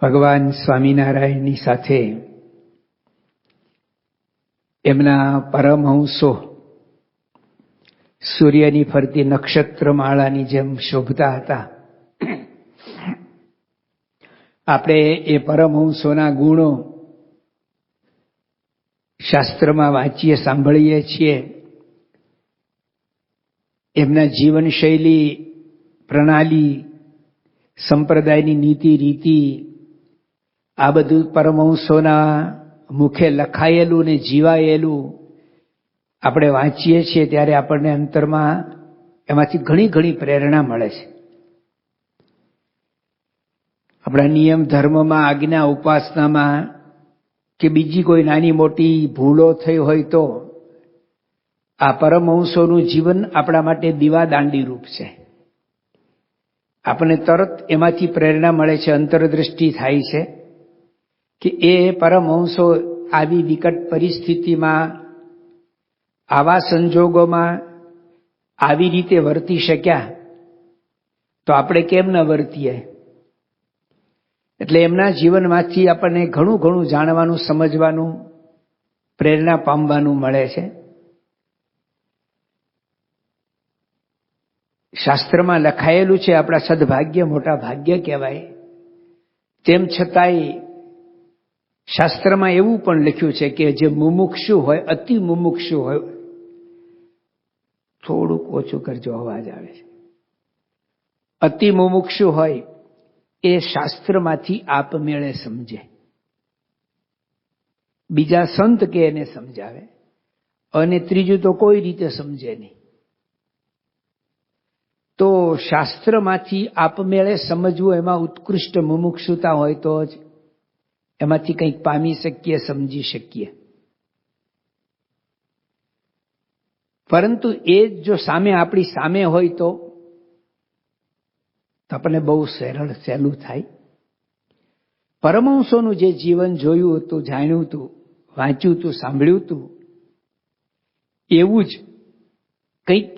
ભગવાન સ્વામિનારાયણની સાથે એમના પરમહંસો સૂર્યની ફરતી નક્ષત્રમાળાની જેમ શોભતા હતા. આપણે એ પરમહંસોના ગુણો શાસ્ત્રમાં વાંચીએ, સાંભળીએ છીએ. એમના જીવનશૈલી, પ્રણાલી, સંપ્રદાયની નીતિ રીતિ, આ બધું પરમહંસોના મુખે લખાયેલું ને જીવાયેલું આપણે વાંચીએ છીએ ત્યારે આપણને અંતરમાં એમાંથી ઘણી પ્રેરણા મળે છે. આપણા નિયમ ધર્મમાં, આજ્ઞા ઉપાસનામાં કે બીજી કોઈ નાની મોટી ભૂલો થઈ હોય તો આ પરમહંસોનું જીવન આપણા માટે દીવાદાંડી રૂપ છે. આપણને તરત એમાંથી પ્રેરણા મળે છે, અંતરદ્રષ્ટિ થાય છે કે એ પરમહંસો આવી વિકટ પરિસ્થિતિમાં, આવા સંજોગોમાં આવી રીતે વર્તી શક્યા તો આપણે કેમ ન વર્તીએ? એટલે એમના જીવનમાંથી આપણને ઘણું જાણવાનું, સમજવાનું, પ્રેરણા પામવાનું મળે છે. શાસ્ત્રમાં લખાયેલું છે, આપણા સદભાગ્ય, મોટા ભાગ્ય કહેવાય. તેમ છતાંય શાસ્ત્રમાં એવું પણ લખ્યું છે કે જે મુમુક્ષુ હોય, અતિ મુમુક્ષુ હોય, થોડુંક ઓછું કરજો, અવાજ આવે છે. અતિ મુમુક્ષુ હોય એ શાસ્ત્રમાંથી આપમેળે સમજે, બીજા સંત કે એને સમજાવે, અને ત્રીજું તો કોઈ રીતે સમજે નહીં. તો શાસ્ત્રમાંથી આપમેળે સમજવું, એમાં ઉત્કૃષ્ટ મુમુક્ષુતા હોય તો જ એમાંથી કંઈક પામી શકીએ, સમજી શકીએ. પરંતુ એ જો સામે, આપણી સામે હોય તો આપણને બહુ સહેલું થાય. પરમહંસોનું જે જીવન જોયું હતું, જાણ્યું હતું, વાંચ્યું હતું, સાંભળ્યું હતું, એવું જ કંઈક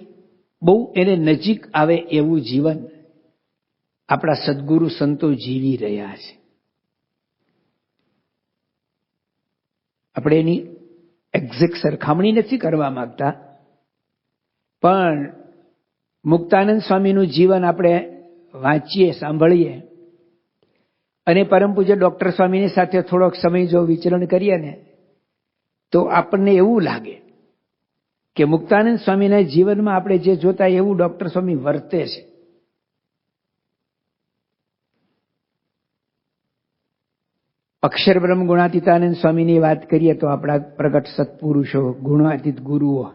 બહુ એને નજીક આવે એવું જીવન આપણા સદગુરુ સંતો જીવી રહ્યા છે. આપણે એની એક્ઝેક્ટ સરખામણી નથી કરવા માંગતા, પણ મુક્તાનંદ સ્વામીનું જીવન આપણે વાંચીએ, સાંભળીએ અને પરમ પૂજ્ય ડોક્ટર સ્વામીની સાથે થોડોક સમય જો વિચરણ કરીએ ને તો આપણને એવું લાગે કે મુક્તાનંદ સ્વામીના જીવનમાં આપણે જે જોતા એવું ડોક્ટર સ્વામી વર્તે છે. અક્ષર બ્રહ્મ ગુણાતીતાનંદ સ્વામીની વાત કરીએ તો આપણા પ્રગટ સત્પુરુષો, ગુણાતીત ગુરુઓ,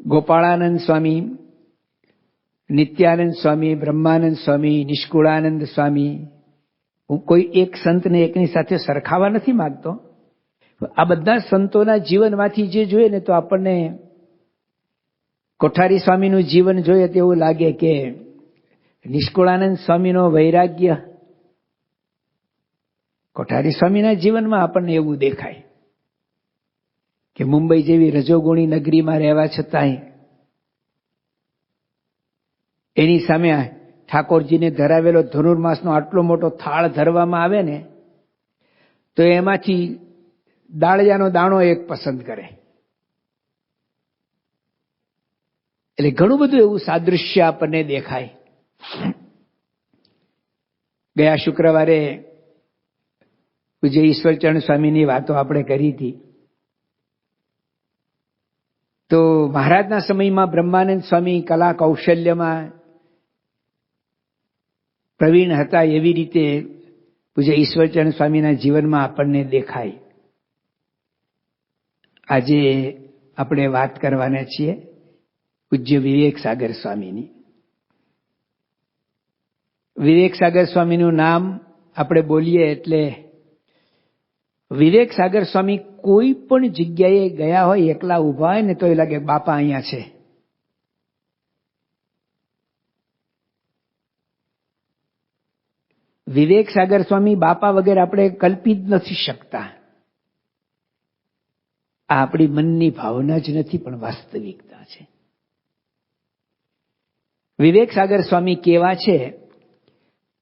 ગોપાળાનંદ સ્વામી, નિત્યાનંદ સ્વામી, બ્રહ્માનંદ સ્વામી, નિષ્કુળાનંદ સ્વામી. હું કોઈ એક સંતને એકની સાથે સરખાવા નથી માંગતો. આ બધા સંતોના જીવનમાંથી જે જોઈએ ને તો આપણને કોઠારી સ્વામીનું જીવન જોઈએ તો એવું લાગે કે નિષ્કુળાનંદ સ્વામીનો વૈરાગ્ય કોઠારી સ્વામીના જીવનમાં આપણને એવું દેખાય કે મુંબઈ જેવી રજોગુણી નગરીમાં રહેવા છતાંય એની સામે ઠાકોરજીને ધરાવેલો ધનુર્માસનો આટલો મોટો થાળ ધરવામાં આવે ને તો એમાંથી દાળિયાનો દાણો એક પસંદ કરે. એટલે ઘણું બધું એવું સાદૃશ્ય આપણને દેખાય. ગયા શુક્રવારે પૂજ્ય ઈશ્વરચરણ સ્વામીની વાતો આપણે કરી હતી. તો મહારાજના સમયમાં બ્રહ્માનંદ સ્વામી કલા કૌશલ્યમાં પ્રવીણ હતા, એવી રીતે પૂજ્ય ઈશ્વરચરણ સ્વામીના જીવનમાં આપણને દેખાય. આજે આપણે વાત કરવાના છીએ પૂજ્ય વિવેક સાગર સ્વામીની. વિવેક સાગર સ્વામીનું નામ આપણે બોલીએ એટલે વિવેક સાગર સ્વામી કોઈ પણ જગ્યાએ ગયા હોય, એકલા ઊભા હોય ને તો એ લાગે બાપા અહીંયા છે. વિવેક સાગર સ્વામી બાપા વગર આપણે કલ્પી જ નથી શકતા. આ આપણી મનની ભાવના જ નથી, પણ વાસ્તવિકતા છે. વિવેક સાગર સ્વામી કેવા છે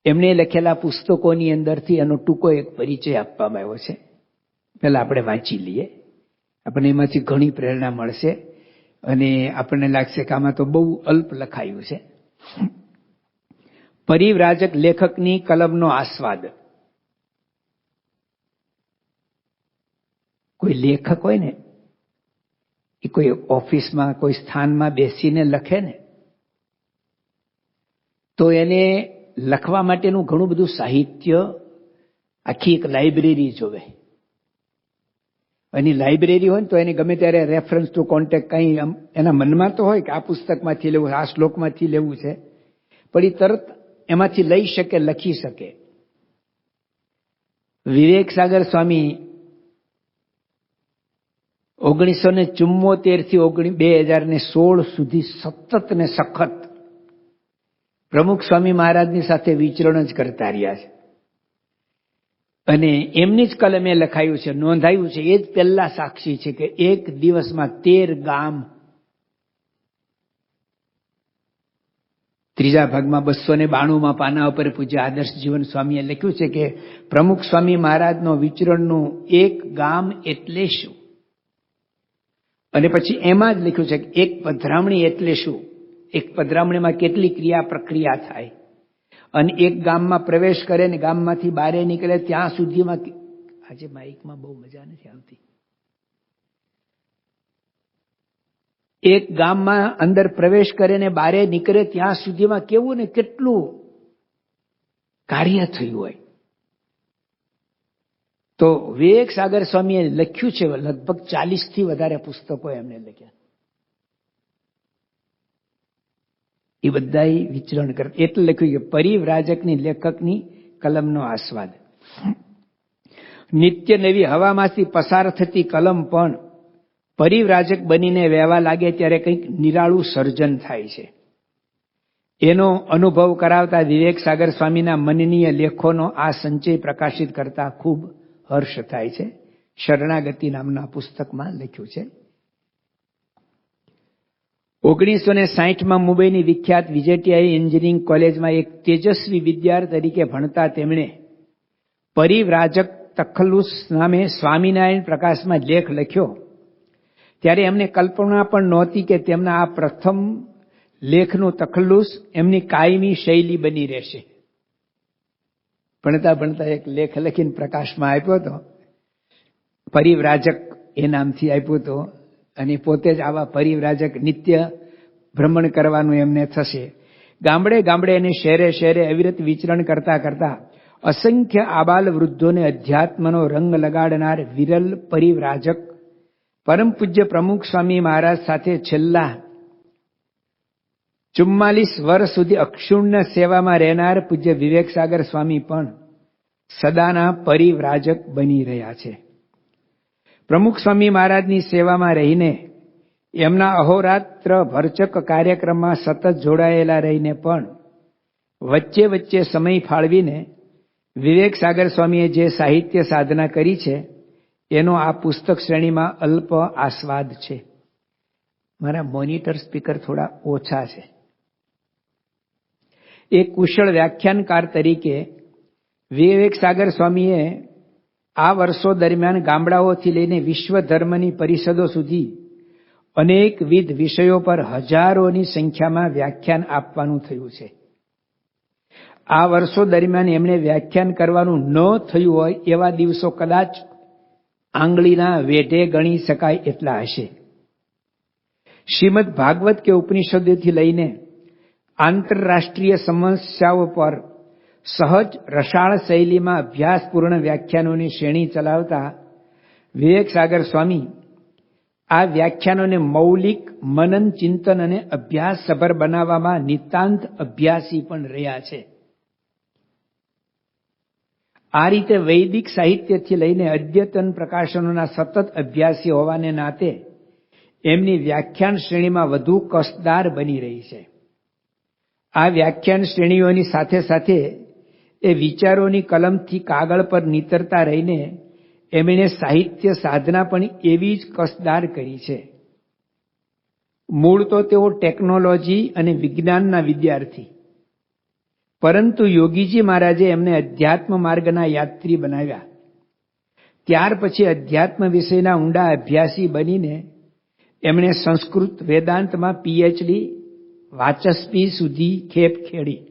એમને લખેલા પુસ્તકોની અંદરથી એનો ટૂંકો એક પરિચય આપવામાં આવ્યો છે. પહેલા આપણે વાંચી લઈએ, આપણને એમાંથી ઘણી પ્રેરણા મળશે અને આપણને લાગશે કે આમાં તો બહુ અલ્પ લખાયું છે. પરિવ્રાજક લેખકની કલમનો આસ્વાદ. કોઈ લેખક હોય ને એ કોઈ ઓફિસમાં કોઈ સ્થાનમાં બેસીને લખે ને તો એને લખવા માટેનું ઘણું બધું સાહિત્ય, આખી એક લાઇબ્રેરી જોવે. એની લાઇબ્રેરી હોય ને તો એને ગમે ત્યારે રેફરન્સ ટુ કોન્ટેક્ટ કંઈ એના મનમાં તો હોય કે આ પુસ્તકમાંથી લેવું, આ શ્લોકમાંથી લેવું છે, પણ એ તરત એમાંથી લઈ શકે, લખી શકે. વિવેક સાગર સ્વામી 1974 થી 2016 સુધી સતત ને સખત પ્રમુખ સ્વામી મહારાજની સાથે વિચરણ જ કરતા રહ્યા છે. અને એમની જ કલમે લખાયું છે, નોંધાયું છે. એ જ પહેલા સાક્ષી છે કે એક દિવસમાં 13 ગામ, ત્રીજા ભાગમાં 292 પાના ઉપર પૂજ્ય આદર્શ જીવન સ્વામીએ લખ્યું છે કે પ્રમુખ સ્વામી મહારાજનો વિચરણનું એક ગામ એટલે શું. અને પછી એમાં જ લખ્યું છે કે એક પધરામણી એટલે શું, એક પધરામણીમાં કેટલી ક્રિયા પ્રક્રિયા થાય, અને એક ગામમાં પ્રવેશ કરે ને ગામમાંથી બહાર નીકળે ત્યાં સુધીમાં. આજે માઇકમાં બહુ મજા નથી આવતી. એક ગામમાં અંદર પ્રવેશ કરે ને બહાર નીકળે ત્યાં સુધીમાં કેવું ને કેટલું કાર્ય થયું હોય. તો વિવેક સાગર સ્વામીએ લખ્યું છે, લગભગ 40 થી વધારે પુસ્તકો એમને લખ્યા. એ બધા વિચરણ કરતા. એટલે લખ્યું કે પરિવ્રાજકની લેખકની કલમનો આસ્વાદ. નિત્ય નવી હવામાંથી પસાર થતી કલમ પણ પરિવ્રાજક બનીને વહેવા લાગે ત્યારે કંઈક નિરાળું સર્જન થાય છે. એનો અનુભવ કરાવતા વિવેક સાગર સ્વામીના મનનીય લેખોનો આ સંચય પ્રકાશિત કરતા ખૂબ હર્ષ થાય છે. શરણાગતિ નામના પુસ્તકમાં લખ્યું છે. 1960માં મુંબઈની વિખ્યાત વિજેટીઆઈ એન્જિનિયરિંગ કોલેજમાં એક તેજસ્વી વિદ્યાર્થી તરીકે ભણતા તેમણે પરિવ્રાજક તખલ્લુસ નામે સ્વામિનારાયણ પ્રકાશમાં લેખ લખ્યો. ત્યારે એમને કલ્પના પણ નહોતી કે તેમના આ પ્રથમ લેખનું તખલ્લુસ એમની કાયમી શૈલી બની રહેશે. ભણતા ભણતા એક લેખ લખીને પ્રકાશમાં આપ્યો હતો, પરિવ્રાજક એ નામથી આપ્યો હતો. અને પોતે જ આવા પરિવ્રાજક નિત્ય ભ્રમણ કરવાનું એમને થશે. ગામડે ગામડે અને શહેરે શહેરે અવિરત વિચરણ કરતા કરતા અસંખ્ય આબાલ વૃદ્ધોને અધ્યાત્મનો રંગ લગાડનાર વિરલ પરિવ્રાજક પરમ પૂજ્ય પ્રમુખ સ્વામી મહારાજ સાથે છેલ્લા 44 વર્ષ સુધી અક્ષુણ્ણ સેવામાં રહેનાર પૂજ્ય વિવેક સાગર સ્વામી પણ સદાના પરિવ્રાજક બની રહ્યા છે. પ્રમુખ સ્વામી મહારાજની સેવામાં રહીને, એમના અહોરાત્ર ભરચક કાર્યક્રમમાં સતત જોડાયેલા રહીને પણ વચ્ચે વચ્ચે સમય ફાળવીને વિવેક સાગર સ્વામીએ જે સાહિત્ય સાધના કરી છે એનો આ પુસ્તક શ્રેણીમાં અલ્પ આસ્વાદ છે. મારા મોનિટર સ્પીકર થોડા ઓછા છે. એક કુશળ વ્યાખ્યાનકાર તરીકે વિવેક સાગર સ્વામીએ આ વર્ષો દરમિયાન ગામડાઓથી લઈને વિશ્વ ધર્મની પરિષદો સુધી અનેકવિધ વિષયો પર હજારોની સંખ્યામાં વ્યાખ્યાન આપવાનું થયું છે. આ વર્ષો દરમિયાન એમણે વ્યાખ્યાન કરવાનું ન થયું હોય એવા દિવસો કદાચ આંગળીના વેઢે ગણી શકાય એટલા હશે. શ્રીમદ ભાગવત કે ઉપનિષદોથી લઈને આંતરરાષ્ટ્રીય સમસ્યાઓ પર સહજ રસાળ શૈલીમાં અભ્યાસપૂર્ણ વ્યાખ્યાનોની શ્રેણી ચલાવતા વિવેક સાગર સ્વામી આ વ્યાખ્યાનોને મૌલિક મનન ચિંતન અને અભ્યાસ સભર બનાવવામાં નિતાંત અભ્યાસી પણ રહ્યા છે. આ રીતે વૈદિક સાહિત્યથી લઈને અદ્યતન પ્રકાશનોના સતત અભ્યાસી હોવાને નાતે એમની વ્યાખ્યાન શ્રેણીમાં વધુ કસદાર બની રહી છે. આ વ્યાખ્યાન શ્રેણીઓની સાથે સાથે એ વિચારોની કલમથી કાગળ પર નીતરતા રહીને એમણે સાહિત્ય સાધના પણ એવી જ કસદાર કરી છે. મૂળ તો તેઓ ટેકનોલોજી અને વિજ્ઞાનના વિદ્યાર્થી, પરંતુ યોગીજી મહારાજે એમને અધ્યાત્મ માર્ગના યાત્રી બનાવ્યા. ત્યાર પછી અધ્યાત્મ વિષયના ઊંડા અભ્યાસી બનીને એમણે સંસ્કૃત વેદાંતમાં પીએચડી વાચસ્પી સુધી ખેપ ખેડી.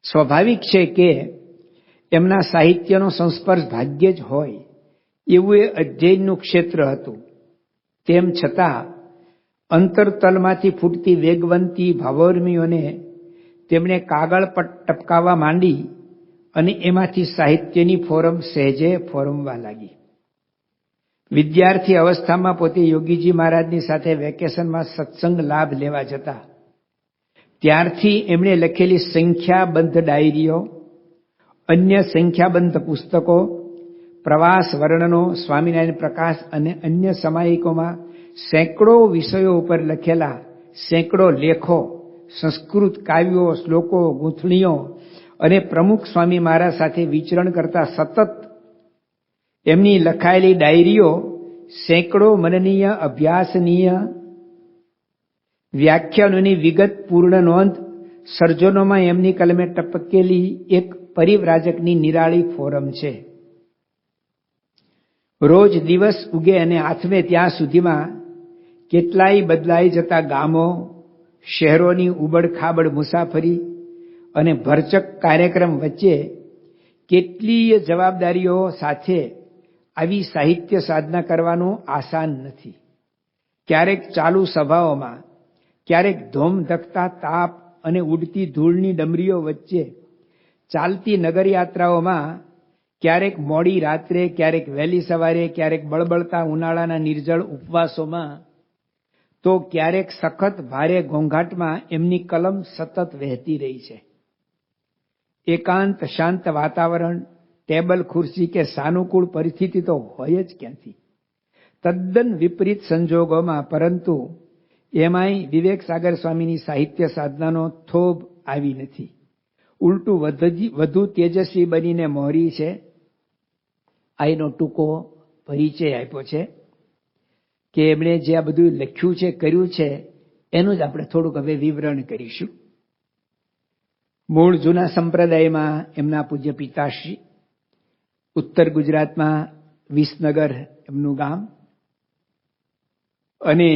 સ્વાભાવિક છે કે એમના સાહિત્યનો સંસ્પર્શ ભાગ્યે જ હોય એવું એ અધ્યયનનું ક્ષેત્ર હતું. તેમ છતાં અંતરતલમાંથી ફૂટતી વેગવંતી ભાવોર્મીઓને તેમણે કાગળ પર ટપકાવવા માંડી અને એમાંથી સાહિત્યની ફોરમ સહેજે ફોરમવા લાગી. વિદ્યાર્થી અવસ્થામાં પોતે યોગીજી મહારાજની સાથે વેકેશનમાં સત્સંગ લાભ લેવા જતા. ત્યારથી એમણે લખેલી સંખ્યાબંધ ડાયરીઓ, અન્ય સંખ્યાબંધ પુસ્તકો, પ્રવાસ વર્ણનો, સ્વામિનારાયણ પ્રકાશ અને અન્ય સામાયિકોમાં સેંકડો વિષયો ઉપર લખેલા સેંકડો લેખો, સંસ્કૃત કાવ્યો, શ્લોકો, ગૂંથણીઓ અને પ્રમુખ સ્વામી મહારાજ સાથે વિચરણ કરતા સતત એમની લખાયેલી ડાયરીઓ, સેંકડો મનનીય અભ્યાસનીય વ્યાખ્યાનોની વિગત પૂર્ણ નોંધ, સર્જનોમાં એમની કલમે ટપકેલી એક પરિવ્રાજકની નિરાળી ફોરમ છે. રોજ દિવસ ઉગે અને આથમે ત્યાં સુધીમાં કેટલાય બદલાઈ જતા ગામો, શહેરોની ઉબડખાબડ મુસાફરી અને ભરચક કાર્યક્રમ વચ્ચે કેટલીય જવાબદારીઓ સાથે આવી સાહિત્ય સાધના કરવાનું આસાન નથી. ક્યારેક ચાલુ સભાઓમાં, ક્યારેક ધોમધખતા તાપ અને ઉડતી ધૂળની ડમરીઓ વચ્ચે ચાલતી નગરયાત્રાઓમાં, ક્યારેક મોડી રાત્રે, ક્યારેક વહેલી સવારે, ક્યારેક બળબળતા ઉનાળાના નિર્જળ ઉપવાસોમાં, તો ક્યારેક સખત ભારે ઘોંઘાટમાં એમની કલમ સતત વહેતી રહી છે. એકાંત શાંત વાતાવરણ, ટેબલ ખુરશી કે સાનુકૂળ પરિસ્થિતિ તો હોય જ ક્યાંથી. તદ્દન વિપરીત સંજોગોમાં, પરંતુ એમાંય વિવેક સાગર સ્વામીની સાહિત્ય સાધનાનો થોભ આવી નથી. ઉલટું વધુ તેજસ્વી બનીને મોહરી છે. આ એનો ટૂંકો પરિચય આપ્યો છે કે એમણે જે આ બધું લખ્યું છે, કર્યું છે, એનું જ આપણે થોડુંક હવે વિવરણ કરીશું. મૂળ જૂના સંપ્રદાયમાં એમના પૂજ્ય પિતાશ્રી, ઉત્તર ગુજરાતમાં વિસનગર એમનું ગામ, અને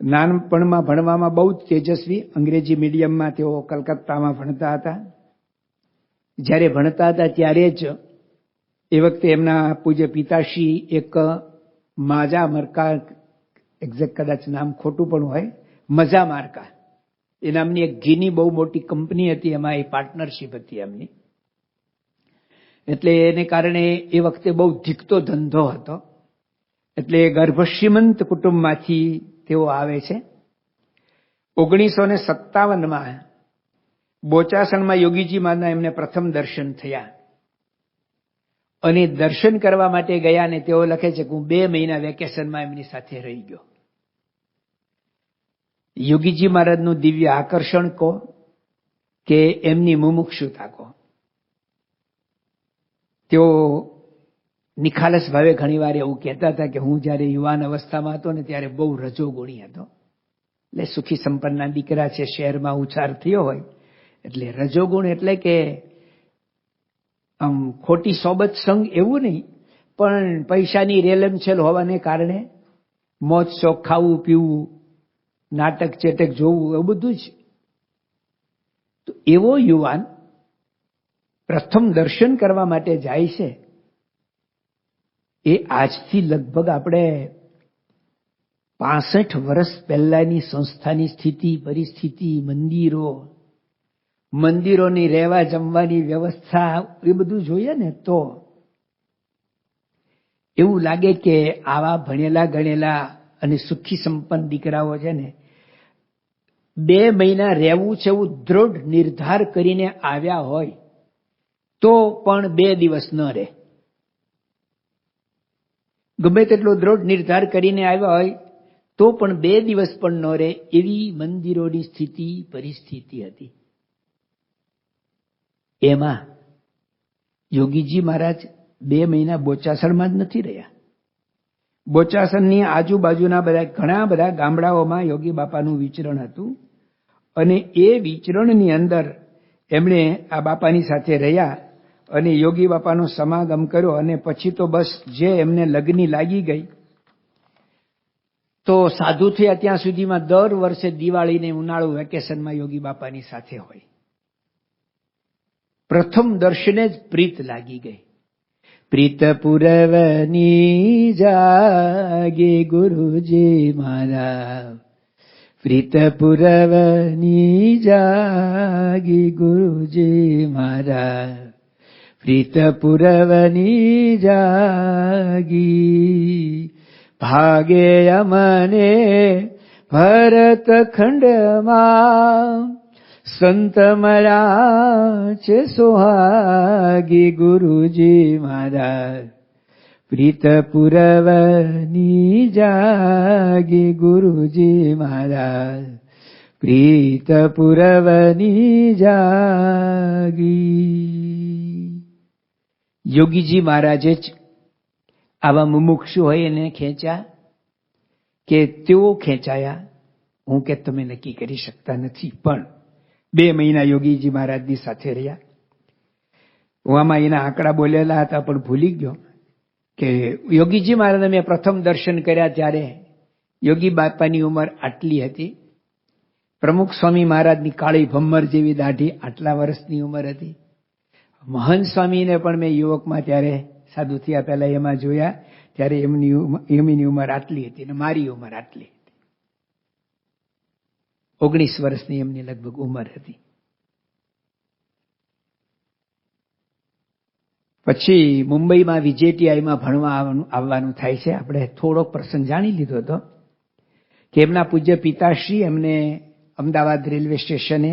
નાનપણમાં ભણવામાં બહુ જ તેજસ્વી. અંગ્રેજી મીડિયમમાં તેઓ કલકત્તામાં ભણતા હતા. જ્યારે ભણતા હતા ત્યારે જ એ વખતે એમના પૂજ્ય પિતાશ્રી એક માજા મરકા, એક્ઝેક્ટ કદાચ નામ ખોટું પણ હોય, મજા માર્કા એ નામની એક ઘીની બહુ મોટી કંપની હતી, એમાં એ પાર્ટનરશિપ હતી એમની. એટલે એને કારણે એ વખતે બહુ ધીકતો ધંધો હતો. એટલે ગર્ભશ્રીમંત કુટુંબમાંથી તેઓ આવે છે. 1957માં બોચાસણમાં યોગીજી મહારાજના એમને પ્રથમ દર્શન થયા અને દર્શન કરવા માટે ગયા ને તેઓ લખે છે કે હું 2 મહિના વેકેશનમાં એમની સાથે રહી ગયો. યોગીજી મહારાજનું દિવ્ય આકર્ષણ કહો કે એમની મુમુક્ષુતા કહો. તેઓ નિખાલસ ભાવે ઘણીવાર એવું કહેતા હતા કે હું જ્યારે યુવાન અવસ્થામાં હતો ને ત્યારે બહુ રજોગુણી હતો. એટલે સુખી સંપન્નના દીકરા છે, શહેરમાં ઉછાર થયો હોય, એટલે રજોગુણ એટલે કે આમ ખોટી સોબત સંગ એવું નહીં, પણ પૈસાની રેલમછેલ હોવાને કારણે મોજ શોખ, ખાવું પીવું, નાટક ચેટક જોવું, એવું બધું જ. તો એવો યુવાન પ્રથમ દર્શન કરવા માટે જાય છે. એ આજથી લગભગ આપણે 65 વર્ષ પહેલાની સંસ્થાની સ્થિતિ, પરિસ્થિતિ, મંદિરોની રહેવા જમવાની વ્યવસ્થા, એ બધું જોઈએ ને તો એવું લાગે કે આવા ભણેલા ગણેલા અને સુખી સંપન્ન દીકરાઓ છે ને 2 મહિના રહેવું છે એવું દ્રઢ નિર્ધાર કરીને આવ્યા હોય તો પણ 2 દિવસ ન રહે. ગમે તેટલો દ્રઢ નિર્ધાર કરીને આવ્યા હોય તો પણ 2 દિવસ પણ ન રહે, એવી મંદિરોની સ્થિતિ, પરિસ્થિતિ હતી. એમાં યોગીજી મહારાજ 2 મહિના બોચાસણમાં જ નથી રહ્યા. બોચાસણની આજુબાજુના ઘણા બધા ગામડાઓમાં યોગી બાપાનું વિચરણ હતું અને એ વિચરણની અંદર એમણે આ બાપાની સાથે રહ્યા અને યોગી બાપાનો સમાગમ કર્યો. અને પછી તો બસ જે એમને લગ્ની લાગી ગઈ. તો સાધુ થયા ત્યાં સુધીમાં દર વર્ષે દિવાળીને ઉનાળુ વેકેશનમાં યોગી બાપાની સાથે હોય. પ્રથમ દર્શને જ પ્રીત લાગી ગઈ. પ્રીત પુરવની જાગે ગુરુજી મારા, પ્રીત પુરવની જાગી ગુરુજી મારા, પ્રીત પુરવની જાગી. ભાગે અમને ભરત ખંડમાં સંત મળ્યા છે સોહાગી ગુરુજી મારા, પ્રીત પુરવની જાગી ગુરુજી મારા, પ્રીત પુરવની જાગી. યોગીજી મહારાજે જ આવા મુમુક્ષુ હોય એને ખેંચ્યા કે તેઓ ખેંચાયા, હું કે તમે નક્કી કરી શકતા નથી. પણ 2 મહિના યોગીજી મહારાજની સાથે રહ્યા. હું આમાં એના આંકડા બોલેલા હતા પણ ભૂલી ગયો કે યોગીજી મહારાજને મેં પ્રથમ દર્શન કર્યા ત્યારે યોગી બાપાની ઉંમર આટલી હતી. પ્રમુખ સ્વામી મહારાજની કાળી ભમ્મર જેવી દાઢી, આટલા વર્ષની ઉંમર હતી. મહંત સ્વામીને પણ મેં યુવકમાં ત્યારે સાધુ થયા પહેલા એમાં જોયા, ત્યારે એમની ઉંમર આટલી હતી અને મારી ઉંમર આટલી હતી. 19 વર્ષની એમની લગભગ ઉંમર હતી. પછી મુંબઈમાં VJTIમાં ભણવા આવવાનું થાય છે. આપણે થોડોક પ્રસંગ જાણી લીધો હતો કે એમના પૂજ્ય પિતાશ્રી એમને અમદાવાદ રેલવે સ્ટેશને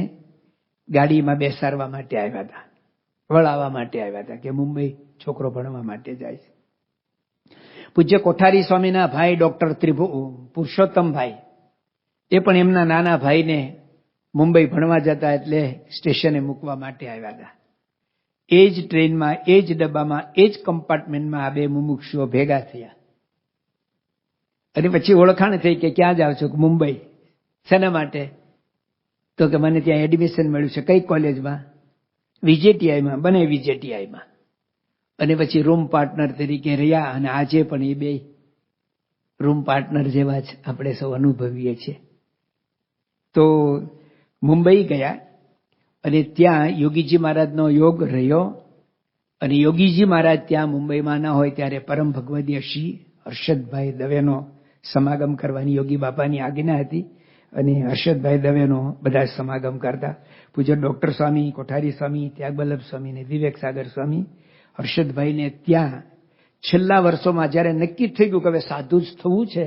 ગાડીમાં બેસાડવા માટે આવ્યા હતા, વળાવવા માટે આવ્યા હતા કે મુંબઈ છોકરો ભણવા માટે જાય છે. પૂજ્ય કોઠારી સ્વામીના ભાઈ ડોક્ટર પુરુષોત્તમભાઈ એ પણ એમના નાના ભાઈને મુંબઈ ભણવા જતા એટલે સ્ટેશને મૂકવા માટે આવ્યા હતા. એ જ ટ્રેનમાં, એ જ ડબ્બામાં, એ જ કમ્પાર્ટમેન્ટમાં આ 2 મુમુક્ષુઓ ભેગા થયા. અને પછી ઓળખાણ થઈ કે ક્યાં જાવ છો? મુંબઈ. શેના માટે? તો કે મને ત્યાં એડમિશન મળ્યું છે. કઈ કોલેજમાં? VJTIમાં. બને VJTIમાં. અને પછી રૂમ પાર્ટનર તરીકે રહ્યા અને આજે પણ એ 2 રૂમ પાર્ટનર જેવા જ આપણે સૌ અનુભવીએ છીએ. તો મુંબઈ ગયા અને ત્યાં યોગીજી મહારાજનો યોગ રહ્યો. અને યોગીજી મહારાજ ત્યાં મુંબઈમાં ના હોય ત્યારે પરમ ભગવદીય શ્રી હર્ષદભાઈ દવેનો સમાગમ કરવાની યોગી બાપાની આજ્ઞા હતી. અને હર્ષદભાઈ દવેનો બધા સમાગમ કરતા. પૂજ્ય ડોક્ટર સ્વામી, કોઠારી સ્વામી, ત્યાગવલ્લભ સ્વામી ને વિવેક સાગર સ્વામી હર્ષદભાઈને ત્યાં છેલ્લા વર્ષોમાં જ્યારે નક્કી થઈ ગયું કે હવે સાધુ જ થવું છે,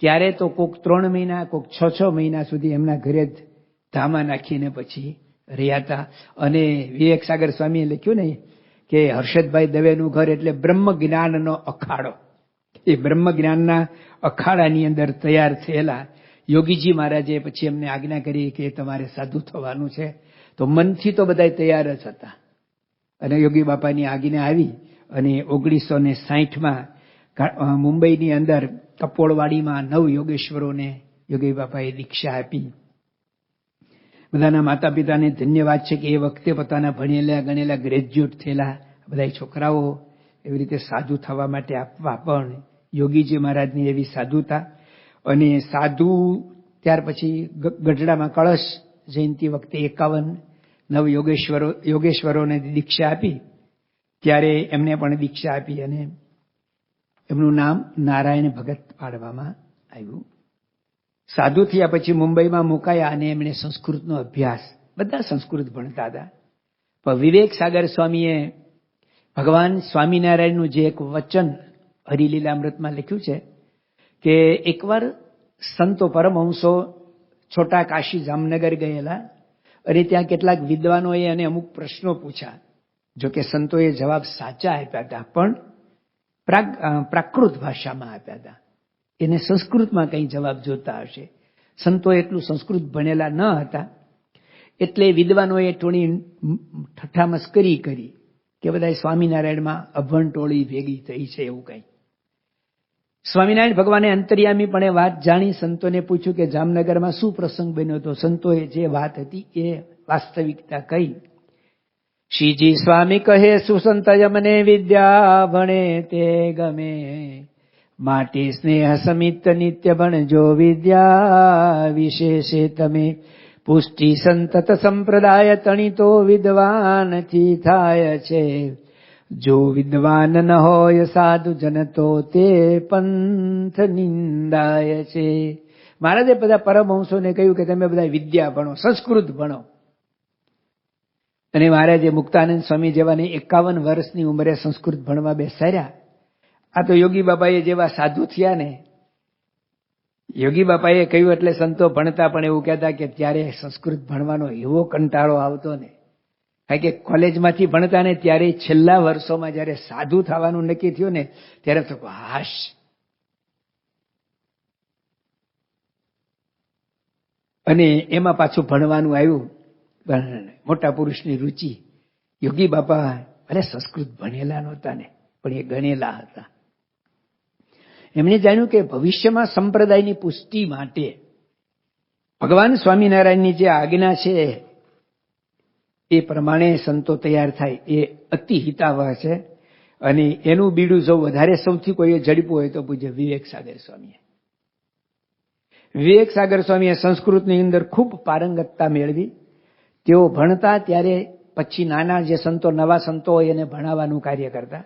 ત્યારે તો કોક 3 મહિના, કોક 6 મહિના સુધી એમના ઘરે જ ધામા નાખીને પછી રહ્યા હતા. અને વિવેક સાગર સ્વામીએ લખ્યું ને કે હર્ષદભાઈ દવેનું ઘર એટલે બ્રહ્મ જ્ઞાનનો અખાડો. એ બ્રહ્મ જ્ઞાનના અખાડાની અંદર તૈયાર થયેલા યોગીજી મહારાજે પછી એમને આજ્ઞા કરી કે તમારે સાધુ થવાનું છે. તો મનથી તો બધા તૈયાર જ હતા. અને યોગી બાપાની આજ્ઞા આવી અને 1960માં મુંબઈની અંદર કપોળવાડીમાં 9 યોગેશ્વરોને યોગી બાપાએ દીક્ષા આપી. બધાના માતા પિતાને ધન્યવાદ છે કે એ વખતે પોતાના ભણેલા ગણેલા ગ્રેજ્યુએટ થયેલા બધા છોકરાઓ એવી રીતે સાધુ થવા માટે આપવા પણ યોગીજી મહારાજની એવી સાધુતા. અને સાધુ ત્યાર પછી ગઢડામાં કળશ જયંતિ વખતે 51 યોગેશ્વરોને દીક્ષા આપી. ત્યારે એમને પણ દીક્ષા આપી અને એમનું નામ નારાયણ ભગત પાડવામાં આવ્યું. સાધુ થયા પછી મુંબઈમાં મુકાયા અને એમણે સંસ્કૃતનો અભ્યાસ, બધા સંસ્કૃત ભણતા હતા. પણ વિવેક સાગર સ્વામીએ ભગવાન સ્વામિનારાયણનું જે એક વચન હરિલીલામૃતમાં લખ્યું છે કે એકવાર સંતો પરમહંસો છોટા કાશી જામનગર ગયેલા અને ત્યાં કેટલાક વિદ્વાનોએ અને અમુક પ્રશ્નો પૂછ્યા. જોકે સંતોએ જવાબ સાચા આપ્યા હતા પણ પ્રાકૃત ભાષામાં આપ્યા હતા. એને સંસ્કૃતમાં કંઈ જવાબ જોતા હશે. સંતો એટલું સંસ્કૃત ભણેલા ન હતા એટલે વિદ્વાનોએ થોડી ઠઠ્ઠા મસ્કરી કરી કે બધા સ્વામિનારાયણમાં અભણ ટોળી ભેગી થઈ છે એવું કંઈ. સ્વામિનારાયણ ભગવાને અંતર્યામી પણ એ વાત જાણી સંતોને પૂછ્યું કે જામનગરમાં શું પ્રસંગ બન્યો હતો. સંતોએ જે વાત હતી એ વાસ્તવિકતા કહી. શ્રીજી સ્વામી કહે, સુસંત યમને વિદ્યા ભણે તે ગમે, માટે સ્નેહ સમિત નિત્ય ભણજો વિદ્યા વિશેષે તમે. પુષ્ટિ સંતત સંપ્રદાય તણીતો વિદ્વાનથી થાય છે, જો વિદ્વાન ન હોય સાધુ જન તો તે પંથ નિંદાય છે. મહારાજે બધા પરમહંસોને કહ્યું કે તમે બધા વિદ્યા ભણો, સંસ્કૃત ભણો. અને મહારાજે મુક્તાનંદ સ્વામી જેવાને 51 વર્ષની ઉંમરે સંસ્કૃત ભણવા બેસાડ્યા. આ તો યોગી બાપાએ જેવા સાધુ થયા ને, યોગી બાપાએ કહ્યું એટલે સંતો ભણતા પણ એવું કહેતા કે ત્યારે સંસ્કૃત ભણવાનો એવો કંટાળો આવતો ને, કારણ કે કોલેજમાંથી ભણતા ને ત્યારે છેલ્લા વર્ષોમાં જયારે સાધુ થવાનું નક્કી થયું ને ત્યારે તો હાશ. અને એમાં પાછું ભણવાનું આવ્યું, મોટા પુરુષની રુચિ. યોગી બાપા ભલે સંસ્કૃત ભણેલા નહોતા ને, પણ એ ગણેલા હતા. એમણે જાણ્યું કે ભવિષ્યમાં સંપ્રદાયની પુષ્ટિ માટે ભગવાન સ્વામિનારાયણની જે આજ્ઞા છે એ પ્રમાણે સંતો તૈયાર થાય એ અતિ હિતાવહ છે. અને એનું બીડું જો વધારે સૌથી કોઈએ ઝડપ્યું હોય તો પૂજ્ય વિવેક સાગર સ્વામીએ. વિવેક સાગર સ્વામીએ સંસ્કૃતની અંદર ખૂબ પારંગતતા મેળવી. તેઓ ભણતા ત્યારે પછી નાના જે સંતો, નવા સંતો હોય એને ભણાવવાનું કાર્ય કરતા.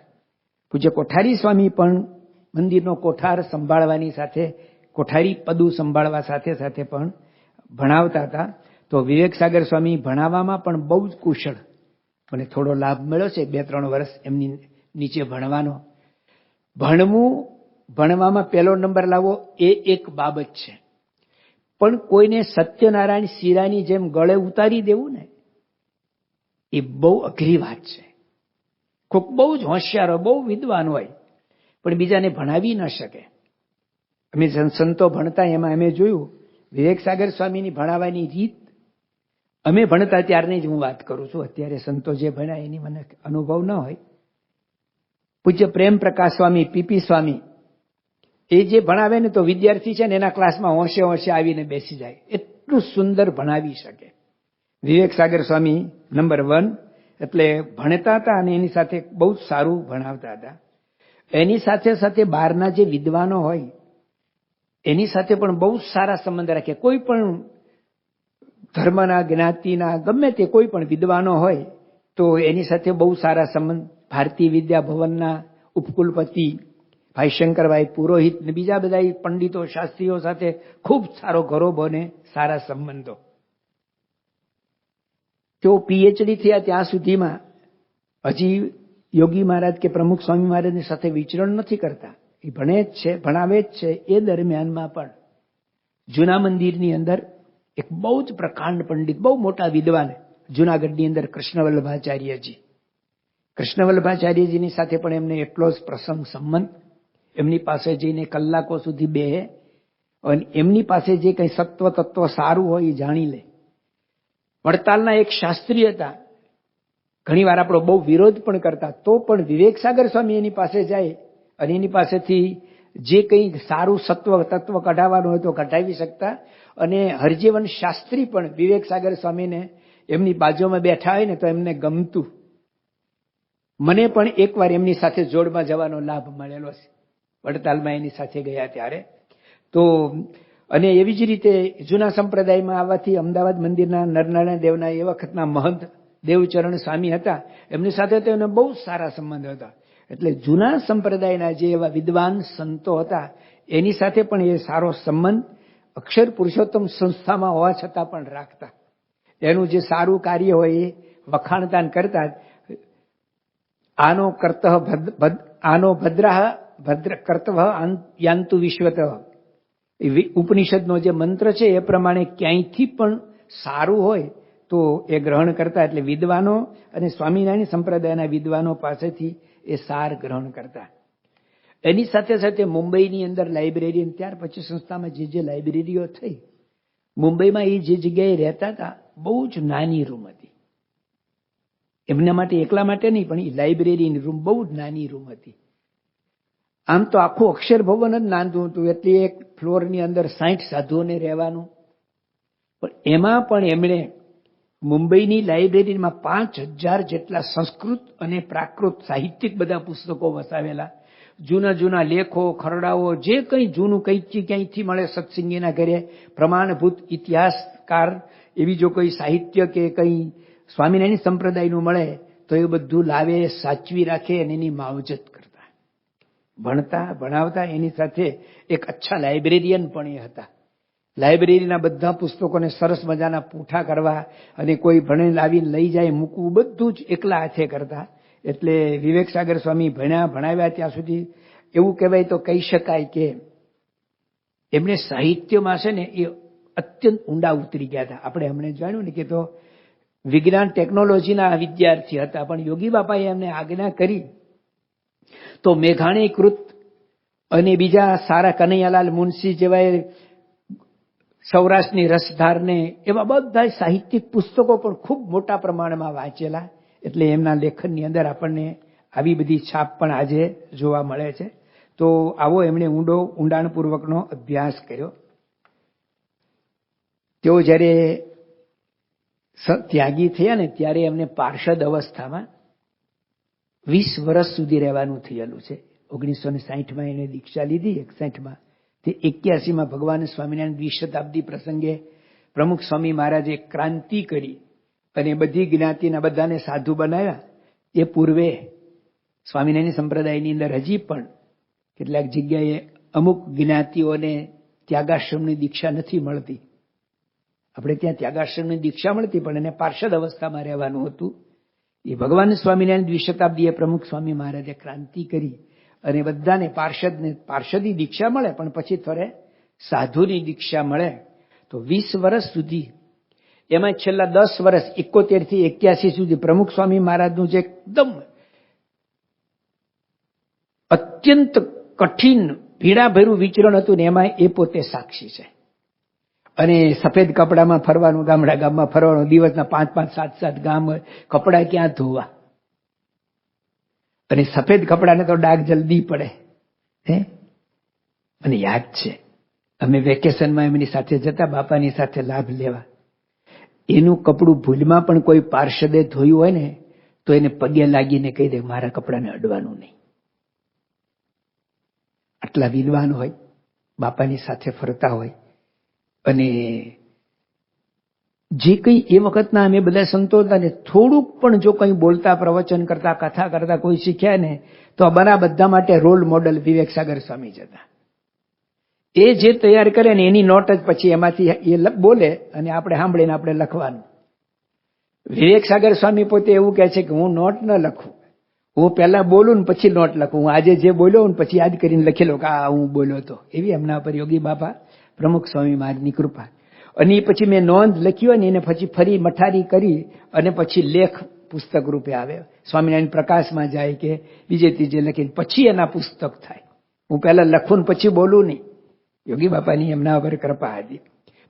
પૂજ્ય કોઠારી સ્વામી પણ મંદિરનો કોઠાર સંભાળવાની સાથે, કોઠારી પદું સંભાળવા સાથે સાથે પણ ભણાવતા હતા. તો વિવેક સાગર સ્વામી ભણાવવામાં પણ બહુ જ કુશળ. મને થોડો લાભ મળ્યો છે 2-3 વર્ષ એમની નીચે ભણવાનો. ભણવામાં પહેલો નંબર લાવવો એ એક બાબત છે, પણ કોઈને સત્યનારાયણ શીરાની જેમ ગળે ઉતારી દેવું ને એ બહુ અઘરી વાત છે. કોઈક બહુ જ હોશિયાર હોય, બહુ વિદ્વાન હોય, પણ બીજાને ભણાવી ન શકે. અમે સંતો ભણતા એમાં અમે જોયું વિવેક સાગર સ્વામીની ભણાવવાની રીત. અમે ભણતા ત્યારની જ હું વાત કરું છું, અત્યારે સંતો જે ભણ્યા એની મને અનુભવ ન હોય. પૂજ્ય પ્રેમ પ્રકાશ સ્વામી, પીપી સ્વામી, એ જે ભણાવે ને તો વિદ્યાર્થી છે ને એના ક્લાસમાં હોંશે હોંશે આવીને બેસી જાય, એટલું સુંદર ભણાવી શકે. વિવેક સાગર સ્વામી નંબર 1 એટલે ભણતા હતા અને એની સાથે બહુ જ સારું ભણાવતા હતા. એની સાથે સાથે બહારના જે વિદ્વાનો હોય એની સાથે પણ બહુ જ સારા સંબંધ રાખે. કોઈ પણ ધર્મના, જ્ઞાતિના, ગમે તે કોઈ પણ વિદ્વાનો હોય તો એની સાથે બહુ સારા સંબંધ. ભારતીય વિદ્યા ભવનના ઉપકુલપતિ ભાઈ શંકરભાઈ પુરોહિત ને બીજા બધા પંડિતો, શાસ્ત્રીઓ સાથે ખૂબ સારો ગૌરવ અને સારા સંબંધો. તેઓ પીએચડી થયા ત્યાં સુધીમાં હજી યોગી મહારાજ કે પ્રમુખ સ્વામી મહારાજની સાથે વિચરણ નથી કરતા. એ ભણે જ છે, ભણાવે જ છે. એ દરમિયાનમાં પણ જૂના મંદિરની અંદર એક બહુ જ પ્રકાંડ પંડિત, બહુ મોટા વિદ્વાન જૂનાગઢની અંદર કૃષ્ણવલ્લભાચાર્યજી. કૃષ્ણવલ્લભાચાર્યજીની સાથે પણ એમને એટલો જ પ્રસંગ સંબંધ. એમની પાસે જઈને કલાકો સુધી બેહે અને એમની પાસે જે કંઈ સત્વ તત્વ સારું હોય એ જાણી લે. વડતાલના એક શાસ્ત્રી હતા, ઘણી વાર આપણો બહુ વિરોધ પણ કરતા, તો પણ વિવેક સાગર સ્વામી એની પાસે જાય અને એની પાસેથી જે કંઈ સારું સત્વ તત્વ કઢાવવાનું હોય તો કઢાવી શકતા. અને હરજીવન શાસ્ત્રી પણ વિવેક સાગર સ્વામીને એમની બાજુમાં બેઠા હોય ને તો એમને ગમતું. મને પણ એકવાર એમની સાથે જોડમાં જવાનો લાભ મળેલો છે. વડતાલમાં એની સાથે ગયા ત્યારે તો. અને એવી જ રીતે જૂના સંપ્રદાયમાં આવવાથી અમદાવાદ મંદિરના નરનારાયણ દેવના એ વખતના મહંત દેવચરણ સ્વામી હતા, એમની સાથે તો એને બહુ સારા સંબંધ હતા. એટલે જૂના સંપ્રદાયના જે એવા વિદ્વાન સંતો હતા એની સાથે પણ એ સારો સંબંધ અક્ષર પુરુષોત્તમ સંસ્થામાં હોવા છતાં પણ રાખતા. એનું જે સારું કાર્ય હોય એ વખાણતા કરતા. આનો ભદ્ર કર્તવ યાંતુ વિશ્વત. ઉપનિષદનો જે મંત્ર છે એ પ્રમાણે ક્યાંયથી પણ સારું હોય તો એ ગ્રહણ કરતા. એટલે વિદ્વાનો અને સ્વામિનારાયણ સંપ્રદાયના વિદ્વાનો પાસેથી એ સાર ગ્રહણ કરતા. એની સાથે સાથે મુંબઈની અંદર લાઇબ્રેરી, ત્યાર પછી સંસ્થામાં જે લાઇબ્રેરીઓ થઈ, મુંબઈમાં એ જે જગ્યાએ રહેતા હતા બહુ જ નાની રૂમ હતી. એમના માટે એકલા માટે નહીં, પણ એ લાઇબ્રેરીની રૂમ બહુ જ નાની રૂમ હતી. આમ તો આખું અક્ષર ભવન જ નાનતું હતું, એટલે એક ફ્લોરની અંદર 60 સાધુઓને રહેવાનું. પણ એમાં પણ એમણે મુંબઈની લાઇબ્રેરીમાં 5000 જેટલા સંસ્કૃત અને પ્રાકૃત સાહિત્યિક બધા પુસ્તકો વસાવેલા. જૂના જૂના લેખો, ખરડાઓ, જે કંઈ જૂનું કંઈ ક્યાંયથી મળે, સત્સંગીના ઘરે પ્રમાણભૂત ઇતિહાસકાર એવી જો કોઈ સાહિત્ય કે કંઈ સ્વામિનારાયણ સંપ્રદાયનું મળે તો એ બધું લાવે, સાચવી રાખે અને એની માવજત કરતા. ભણતા ભણાવતા, એની સાથે એક અચ્છા લાઇબ્રેરિયન પણ એ હતા. લાઇબ્રેરીના બધા પુસ્તકોને સરસ મજાના પૂઠા કરવા અને કોઈ ભણે લાવીને લઈ જાય મૂકવું બધું જ એકલા હાથે કરતા. એટલે વિવેક સાગર સ્વામી ભણાવ્યા ત્યાં સુધી એવું કહેવાય તો કહી શકાય કે એમણે સાહિત્યમાં છે ને એ અત્યંત ઊંડા ઉતરી ગયા હતા. આપણે હમણાં જાણ્યું ને કે તો વિજ્ઞાન ટેકનોલોજીના વિદ્યાર્થી હતા, પણ યોગી બાપાએ એમને આજ્ઞા કરી તો મેઘાણી કૃત અને બીજા સારા કનૈયાલાલ મુનશી જેવા સૌરાષ્ટ્રની રસધારને એવા બધા સાહિત્યિક પુસ્તકો પણ ખૂબ મોટા પ્રમાણમાં વાંચેલા. એટલે એમના લેખનની અંદર આપણને આવી બધી છાપ પણ આજે જોવા મળે છે. તો આવો એમણે ઊંડાણપૂર્વકનો અભ્યાસ કર્યો. તેઓ જ્યારે ત્યાગી થયા ને ત્યારે એમને પાર્ષદ અવસ્થામાં 20 વર્ષ સુધી રહેવાનું થયેલું છે. 1960માં એને દીક્ષા લીધી, 61માં. તે 81માં ભગવાન સ્વામિનારાયણ દ્વિશતાબ્દી પ્રસંગે પ્રમુખ સ્વામી મહારાજે ક્રાંતિ કરી અને બધી જ્ઞાતિના બધાને સાધુ બનાવ્યા. એ પૂર્વે સ્વામિનારાયણ સંપ્રદાયની અંદર હજી પણ કેટલાક જગ્યાએ અમુક જ્ઞાતિઓને ત્યાગાશ્રમની દીક્ષા નથી મળતી. આપણે ત્યાં ત્યાગાશ્રમની દીક્ષા મળતી, પણ એને પાર્ષદ અવસ્થામાં રહેવાનું હતું. એ ભગવાન સ્વામિનારાયણ દ્વિશતાબ્દીએ પ્રમુખ સ્વામી મહારાજે ક્રાંતિ કરી અને બધાને પાર્ષદી દીક્ષા મળે, પણ પછી થોડે સાધુની દીક્ષા મળે. તો 20 વર્ષ સુધી, એમાં છેલ્લા 10 વર્ષ 71 થી 81 સુધી પ્રમુખ સ્વામી મહારાજનું જે એકદમ અત્યંત કઠિન પીડાભર્યું વિચરણ હતું ને એમાં એ પોતે સાક્ષી છે. અને સફેદ કપડામાં ફરવાનું, ગામમાં ફરવાનું, દિવસના 5-5, 7-7 ગામ, કપડા ક્યાં ધોવા, અને સફેદ કપડાને તો ડાઘ જલ્દી પડે. મને યાદ છે અમે વેકેશનમાં એમની સાથે જતા, બાપાની સાથે લાભ લેવા. એનું કપડું ભૂલમાં પણ કોઈ પાર્ષદે ધોયું હોય ને તો એને પગે લાગીને કહી દે મારા કપડાને અડવાનું નહીં. આટલા વિદ્વાન હોય, બાપાની સાથે ફરતા હોય. અને જે કંઈ એ વખતના અમે બધા સંતો હતા ને, થોડુંક પણ જો કંઈ બોલતા, પ્રવચન કરતા, કથા કરતા કોઈ શીખ્યા ને તો અમારા બધા માટે રોલ મોડલ વિવેક સાગર સ્વામી જ હતા. એ જે તૈયાર કરે ને એની નોટ જ પછી એમાંથી એ બોલે અને આપણે સાંભળીને આપણે લખવાનું. વિવેક સાગર સ્વામી પોતે એવું કહે છે કે હું નોટ ન લખું, હું પહેલા બોલું ને પછી નોટ લખું. હું આજે જે બોલ્યો ને પછી યાદ કરીને લખી લો કે આ હું બોલ્યો તો. એવી એમના પર યોગી બાપા પ્રમુખ સ્વામી મહારાજની કૃપા. અને પછી મેં નોંધ લખી હોય ને એને પછી ફરી મઠારી કરી અને પછી લેખ પુસ્તક રૂપે આવે. સ્વામિનારાયણ પ્રકાશમાં જાય કે બીજે ત્રીજે લખીને પછી એના પુસ્તક થાય. હું પહેલા લખું ને પછી બોલું નહીં. યોગી બાપાની એમના ઉપર કૃપા હતી.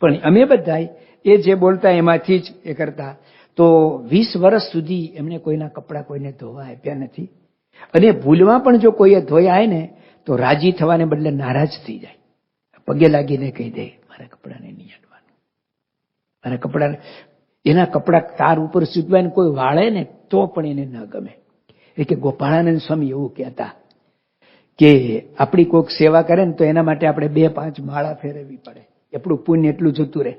પણ અમે બધા એ જે બોલતા એમાંથી જ એ કરતા. તો 20 વર્ષ સુધી એમને કોઈના કપડાં કોઈને ધોવા આપ્યા નથી. અને ભૂલમાં પણ જો કોઈએ ધોયા હોય ને તો રાજી થવાને બદલે નારાજ થઈ જાય. પગે લાગીને કહી દે મારા કપડાને નહીં અડવાનું, મારા કપડા. એના કપડા તાર ઉપર સૂકવાય ને કોઈ વાળે ને તો પણ એને ન ગમે. એ કે ગોપાળાનંદ સ્વામી એવું કહેતા કે આપણી કોઈક સેવા કરે ને તો એના માટે આપણે 2-5 માળા ફેરવવી પડે, એટલું પુણ્ય એટલું જતું રહે.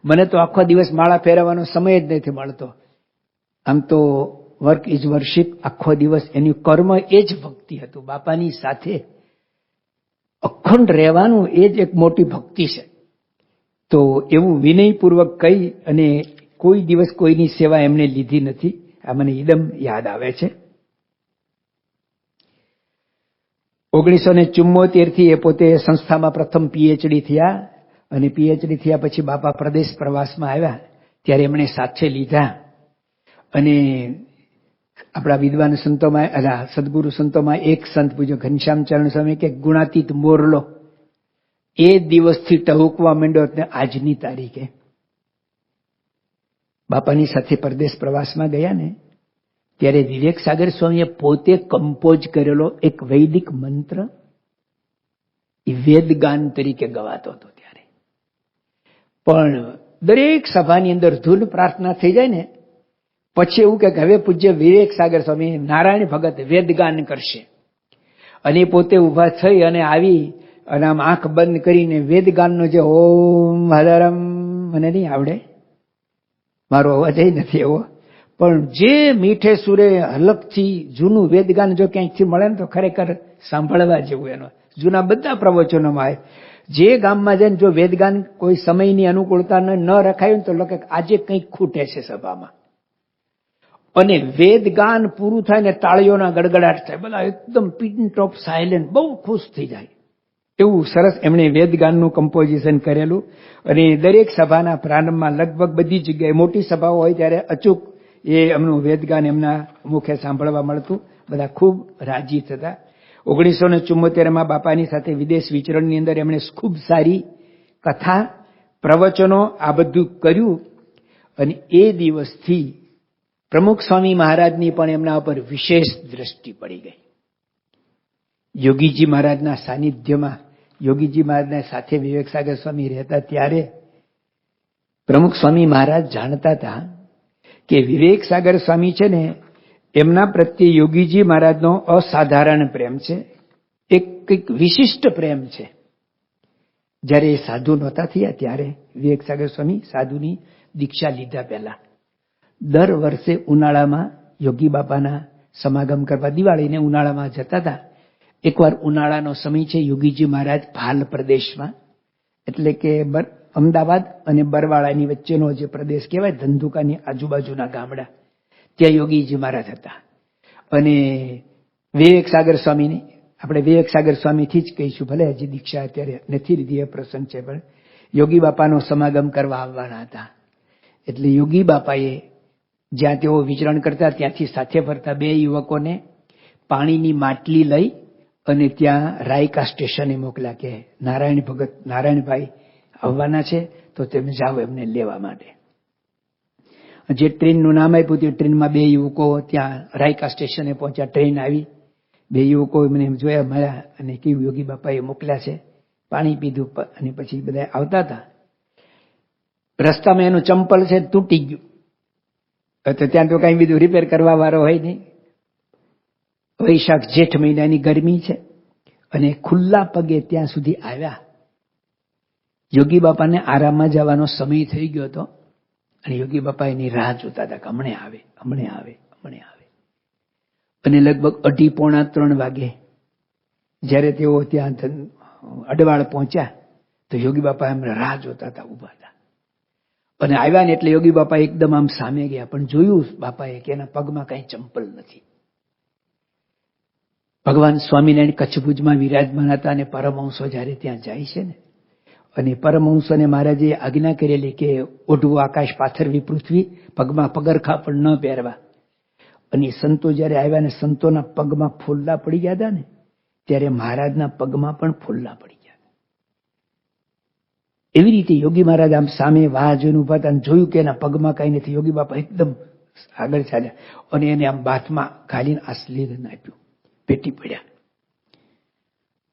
મને તો આખો દિવસ માળા ફેરવવાનો સમય જ નથી મળતો. આમ તો વર્ક ઇઝ વર્શિપ, આખો દિવસ એનું કર્મ એ જ ભક્તિ હતું. બાપાની સાથે અખંડ રહેવાનું એ જ એક મોટી ભક્તિ છે. તો એવું વિનયપૂર્વક કહી અને કોઈ દિવસ કોઈની સેવા એમને લીધી નથી. આ મને એકદમ યાદ આવે છે. 1974 થી એ પોતે સંસ્થામાં પ્રથમ PhD થયા. અને PhD થયા પછી બાપા પ્રદેશ પ્રવાસમાં આવ્યા ત્યારે એમણે સાથે લીધા. અને આપણા વિદ્વાન સંતોમાં, સદગુરુ સંતોમાં એક સંત પૂજ્ય ઘનશ્યામ ચરણ સ્વામી કે ગુણાતીત મોરલો એ દિવસથી ટહુકવા માંડ્યો. આજની તારીખે બાપાની સાથે પરદેશ પ્રવાસમાં ગયા ને ત્યારે વિવેક સાગર સ્વામીએ પોતે કમ્પોઝ કરેલો એક વૈદિક મંત્ર એ વેદગાન તરીકે ગવાતો હતો ત્યારે. પણ દરેક સભાની અંદર ધૂન પ્રાર્થના થઈ જાય ને પછી એવું કે હવે પૂજ્ય વિવેક સાગર સ્વામી નારાયણ ભગત વેદગાન કરશે. અને પોતે ઊભા થઈ અને આવી અને આમ આંખ બંધ કરીને વેદગાનનો જે ઓમ હદરમ, મને નહીં આવડે, મારો અવાજ નથી એવો, પણ જે મીઠે સુરે હલકથી જૂનું વેદગાન જો ક્યાંકથી મળે ને તો ખરેખર સાંભળવા જેવું. એનો જૂના બધા પ્રવચનોમાં આવે. જે ગામમાં જઈને જો વેદગાન કોઈ સમયની અનુકૂળતા ન રખાયું ને તો લોકો આજે કંઈક ખૂટે છે સભામાં. અને વેદગાન પૂરું થાય ને તાળીઓના ગડગડાટ થાય, બધા એકદમ પિન ટોપ સાયલેન્ટ, બહુ ખુશ થઈ જાય. એવું સરસ એમણે વેદગાનનું કમ્પોઝિશન કરેલું. અને દરેક સભાના પ્રારંભમાં લગભગ બધી જગ્યાએ મોટી સભાઓ હોય ત્યારે અચૂક એ એમનું વેદગાન એમના મુખે સાંભળવા મળતું. બધા ખૂબ રાજી થતા. 1974માં બાપાની સાથે વિદેશ વિચરણની અંદર એમણે ખૂબ સારી કથા, પ્રવચનો આ બધું કર્યું. અને એ દિવસથી પ્રમુખ સ્વામી મહારાજની પણ એમના ઉપર વિશેષ દ્રષ્ટિ પડી ગઈ. યોગીજી મહારાજના સાનિધ્યમાં, યોગીજી મહારાજના સાથે વિવેક સાગર સ્વામી રહેતા ત્યારે પ્રમુખ સ્વામી મહારાજ જાણતા હતા કે વિવેક સાગર સ્વામી છે ને એમના પ્રત્યે યોગીજી મહારાજનો અસાધારણ પ્રેમ છે, એક કંઈક વિશિષ્ટ પ્રેમ છે. જ્યારે એ સાધુ નહોતા થયા ત્યારે વિવેક સાગર સ્વામી સાધુની દીક્ષા લીધા પહેલા દર વર્ષે ઉનાળામાં યોગી બાપાના સમાગમ કરવા દિવાળીને ઉનાળામાં જતા હતા. એકવાર ઉનાળાનો સમય છે, યોગીજી મહારાજ ભાલ પ્રદેશમાં, એટલે કે અમદાવાદ અને બરવાળાની વચ્ચેનો જે પ્રદેશ કહેવાય, ધંધુકાની આજુબાજુના ગામડા, ત્યાં યોગીજી મહારાજ હતા. અને વિવેક સાગર સ્વામીને આપણે વિવેક સાગર સ્વામીથી જ કહીશું, ભલે હજી દીક્ષા અત્યારે નથી લીધી, એ પ્રસંગ છે, પણ યોગી બાપાનો સમાગમ કરવા આવવાના હતા. એટલે યોગી બાપાએ જ્યાં તેઓ વિચરણ કરતા ત્યાંથી સાથે ફરતા બે યુવકોને પાણીની માટલી લઈ અને ત્યાં રાયકા સ્ટેશને મોકલ્યા કે નારાયણ ભગત, નારાયણભાઈ આવવાના છે, તો તમે જાઓ એમને લેવા માટે. જે ટ્રેનનું નામ આપ્યું તે ટ્રેનમાં બે યુવકો ત્યાં રાયકા સ્ટેશને પહોંચ્યા. ટ્રેન આવી, બે યુવકો એમને જોયા, મળ્યા અને કેવું યોગી બાપાએ મોકલ્યા છે. પાણી પીધું અને પછી બધા આવતા હતા. રસ્તામાં એનું ચંપલ છે તૂટી ગયું, તો ત્યાં તો કઈ બીજું રિપેર કરવા વાળો હોય નહીં. વૈશાખ જેઠ મહિનાની ગરમી છે અને ખુલ્લા પગે ત્યાં સુધી આવ્યા. યોગી બાપાને આરામમાં જવાનો સમય થઈ ગયો હતો અને યોગી બાપા એની રાહ જોતા હતા કે હમણે આવે, હમણે આવે, હમણે આવે. અને લગભગ 2:30-3 વાગે જ્યારે તેઓ ત્યાં અડવાળ પહોંચ્યા તો યોગી બાપા એમને રાહ જોતા હતા, ઉભા હતા. અને આવ્યા ને એટલે યોગી બાપા એકદમ આમ સામે ગયા, પણ જોયું બાપાએ કે એના પગમાં કઈ ચંપલ નથી. ભગવાન સ્વામિનારાયણ કચ્છભુજમાં વિરાજમાન હતા અને પરમહંસો જ્યારે ત્યાં જાય છે ને, અને પરમહંસોને મહારાજે આજ્ઞા કરેલી કે ઓઢવું આકાશ, પાથરવી પૃથ્વી, પગમાં પગરખા પણ ન પહેરવા. અને સંતો જ્યારે આવ્યા ને સંતોના પગમાં ફોલ્લા પડી ગયા હતા ને, ત્યારે મહારાજના પગમાં પણ ફોલ્લા પડી ગયા. એવી રીતે યોગી મહારાજ આમ સામે વાહ જોઈને ઉભા હતા અને જોયું કે એના પગમાં કઈ નથી. યોગી બાપા એકદમ આગળ ચાલ્યા અને એને આમ બાથમાં ઘાલીને આશીર્વાદ આપ્યું. પેટી પડ્યા.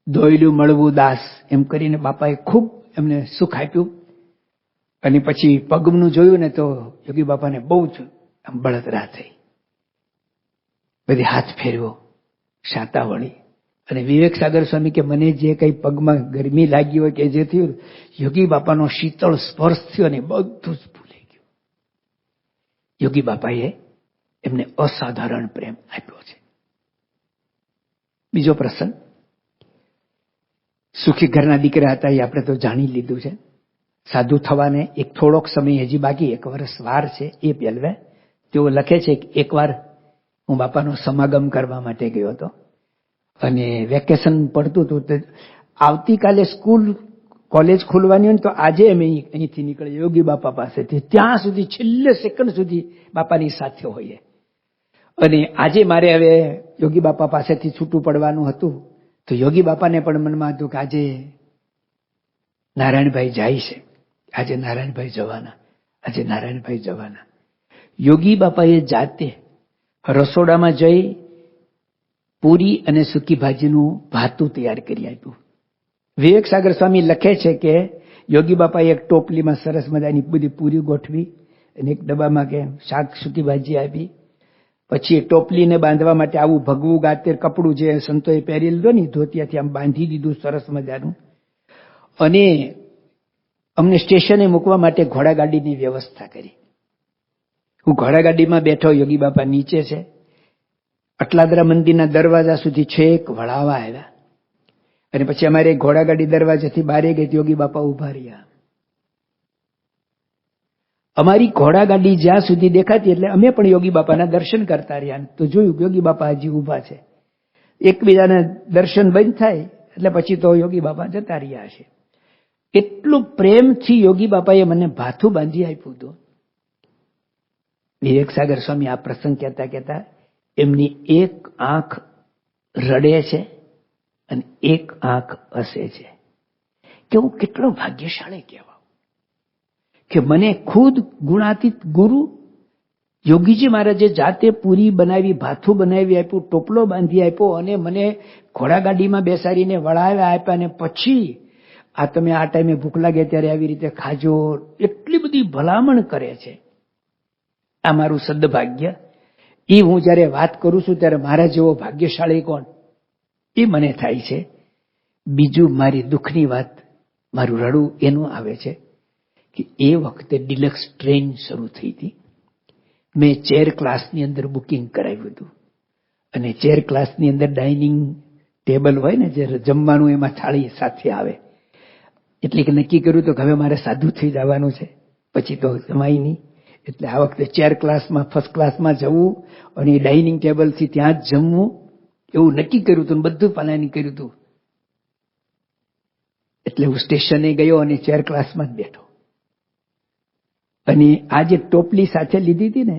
દોયલું મળવું દાસ એમ કરીને બાપાએ ખૂબ એમને સુખ આપ્યું. અને પછી પગનું જોયું ને તો યોગી બાપાને બહુ જ આમ બળતરા થઈ. બધી હાથ ફેરવો, શાતા વળી. અને વિવેક સાગર સ્વામી કે મને જે કઈ પગમાં ગરમી લાગી હોય કે જે થયું, યોગી બાપાનો શીતળ સ્પર્શ થયો અને બધું જ ભૂલી ગયું. યોગી બાપાએ એમને અસાધારણ પ્રેમ આપ્યો છે. બીજો પ્રસંગ, સુખી ઘરના દીકરા હતા, એ આપણે તો જાણી લીધું છે. સાધુ થવાને એક થોડોક સમય હજી બાકી, 1 વર્ષ વાર છે. એ પહેલા તેઓ લખે છે કે એકવાર હું બાપાનો સમાગમ કરવા માટે ગયો હતો અને વેકેશન પડતું હતું. તો આવતીકાલે સ્કૂલ કોલેજ ખુલવાની હોય ને તો આજે અમે અહીંથી નીકળે યોગી બાપા પાસેથી, ત્યાં સુધી છેલ્લે સેકન્ડ સુધી બાપાની સાથે હોઈએ. અને આજે મારે હવે યોગી બાપા પાસેથી છૂટું પડવાનું હતું. તો યોગી બાપાને પણ મનમાં હતું કે આજે નારાયણભાઈ જાય છે, આજે નારાયણભાઈ જવાના, આજે નારાયણભાઈ જવાના. યોગી બાપાએ જાતે રસોડામાં જઈ પૂરી અને સૂકી ભાજીનું ભાતું તૈયાર કરી આપ્યું. વિવેક સાગર સ્વામી લખે છે કે યોગી બાપાએ એક ટોપલીમાં સરસ મજાની બધી પૂરી ગોઠવી અને એક ડબ્બામાં કે શાક સૂકી ભાજી આપી. પછી એ ટોપલીને બાંધવા માટે આવું ભગવું ગાતેર કપડું જે સંતોએ પહેરી લીધું ને ધોતિયાથી આમ બાંધી દીધું સરસ મજાનું. અને અમને સ્ટેશને મૂકવા માટે ઘોડાગાડીની વ્યવસ્થા કરી. હું ઘોડાગાડીમાં બેઠો, યોગી બાપા નીચે છે. અટલાદરા મંદિરના દરવાજા સુધી છેક વળાવા આવ્યા અને પછી અમારે ઘોડાગાડી દરવાજાથી બારે ગઈ, યોગી બાપા ઉભા રહ્યા. અમારી ઘોડાગાડી જ્યાં સુધી દેખાતી એટલે અમે પણ યોગી બાપાના દર્શન કરતા રહ્યા. તો જોયું યોગી બાપા હજી ઉભા છે. એકબીજાના દર્શન બંધ થાય એટલે પછી તો યોગી બાપા જતા રહ્યા છે. એટલું પ્રેમથી યોગી બાપાએ મને ભાથું બાંધી આપ્યું હતું. વિવેક સાગર સ્વામી આ પ્રસંગ કહેતા એમની એક આંખ રડે છે અને એક આંખ હસે છે કે હું કેટલો ભાગ્યશાળી કહેવાઉં કે મને ખુદ ગુણાતીત ગુરુ યોગીજી મહારાજે જાતે પૂરી બનાવી, ભાથું બનાવી આપ્યું, ટોપલો બાંધી આપ્યો અને મને ઘોડાગાડીમાં બેસાડીને વળાવ્યા આપ્યા. અને પછી આ તમે આ ટાઈમે ભૂખ લાગે ત્યારે આવી રીતે ખાજો, એટલી બધી ભલામણ કરે છે. આ મારું સદભાગ્ય. એ હું જયારે વાત કરું છું ત્યારે મારા જેવો ભાગ્યશાળી કોણ એ મને થાય છે. બીજું મારી દુઃખની વાત, મારું રડું એનું આવે છે કે એ વખતે ડિલક્સ ટ્રેન શરૂ થઈ હતી. મેં ચેર ક્લાસની અંદર બુકિંગ કરાવ્યું હતું અને ચેર ક્લાસની અંદર ડાઇનિંગ ટેબલ હોય ને, જે જમવાનું એમાં થાળી સાથે આવે. એટલે કે નક્કી કર્યું તો હવે મારે સાધુ થઈ જવાનું છે, પછી તો જમાય નહીં. એટલે આ વખતે ચેર ક્લાસમાં, ફર્સ્ટ ક્લાસમાં જવું અને ડાઇનિંગ ટેબલથી ત્યાં જ જમવું એવું નક્કી કર્યું હતું, બધું પ્લાનિંગ કર્યું હતું. એટલે હું સ્ટેશને ગયો અને ચેર ક્લાસમાં જ બેઠો. અને આ જે ટોપલી સાથે લીધી હતી ને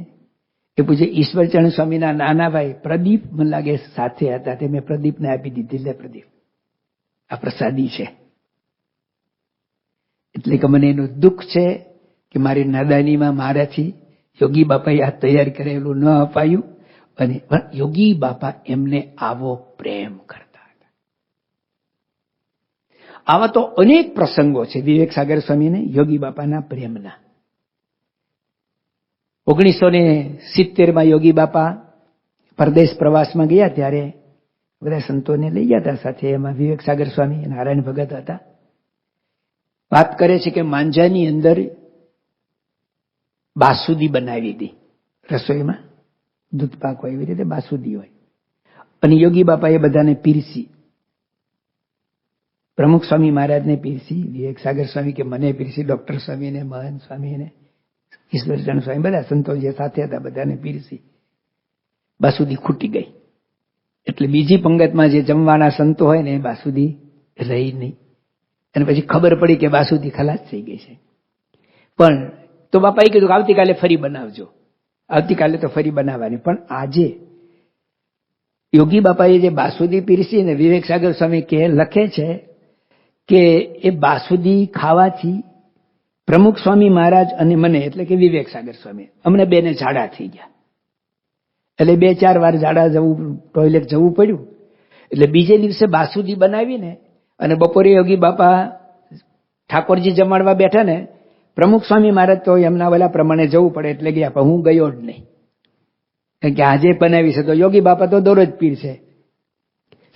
એ પૂજ્ય ઈશ્વરચરણ સ્વામીના નાના ભાઈ પ્રદીપ મને લાગે સાથે હતા. તે મેં પ્રદીપને આપી દીધી, લે પ્રદીપ આ પ્રસાદી છે. એટલે કે મને એનું દુઃખ છે કે મારી નાદાનીમાં મારાથી યોગી બાપાએ આ તૈયાર કરેલું ન અપાયું. અને યોગી બાપા એમને આવો પ્રેમ કરતા હતા. આવા તો અનેક પ્રસંગો છે વિવેક સાગર સ્વામીને યોગી બાપાના પ્રેમના. 1970માં યોગી બાપા પરદેશ પ્રવાસમાં ગયા ત્યારે બધા સંતોને લઈ ગયા હતા સાથે. એમાં વિવેક સાગર સ્વામી, નારાયણ ભગત હતા. વાત કરે છે કે માંજાની અંદર બાસુદી બનાવી હતી રસોઈમાં, દૂધ પાક હોય એવી રીતે બાસુદી હોય. અને યોગી બાપાએ બધાને પીરસી. પ્રમુખ સ્વામી મહારાજને પીરસી, વિવેક સાગર સ્વામી કે મને પીરસી, ડોક્ટર સ્વામીને, મહંત સ્વામીને, ઈશ્વરચંદ્ર સ્વામી, બધા સંતો જે સાથે હતા બધાને પીરસી. બાસુદી ખૂટી ગઈ એટલે બીજી પંગતમાં જે જમવાના સંતો હોય ને એ બાસુદી રહી નહીં. અને પછી ખબર પડી કે બાસુદી ખલાસ થઈ ગઈ છે. પણ તો બાપાએ કીધું કે આવતીકાલે ફરી બનાવજો. આવતીકાલે તો ફરી બનાવવાની. પણ આજે યોગી બાપાએ જે બાસુદી પીરસી ને વિવેક સાગર સ્વામી કે લખે છે કે એ બાસુદી ખાવાથી પ્રમુખ સ્વામી મહારાજ અને મને, એટલે કે વિવેક સાગર સ્વામી, અમને બેને ઝાડા થઈ ગયા. એટલે 2-4 વાર ઝાડા જવું, ટોયલેટ જવું પડ્યું. એટલે બીજે દિવસે બાસુદી બનાવીને અને બપોરે યોગી બાપા ઠાકોરજી જમાડવા બેઠા ને, પ્રમુખ સ્વામી મહારાજ તો એમના ઓલા પ્રમાણે જવું પડે એટલે ગયા, પણ હું ગયો જ નહીં. કારણ કે આજે બનાવી છે તો યોગી બાપા તો દરરોજ પીરશે.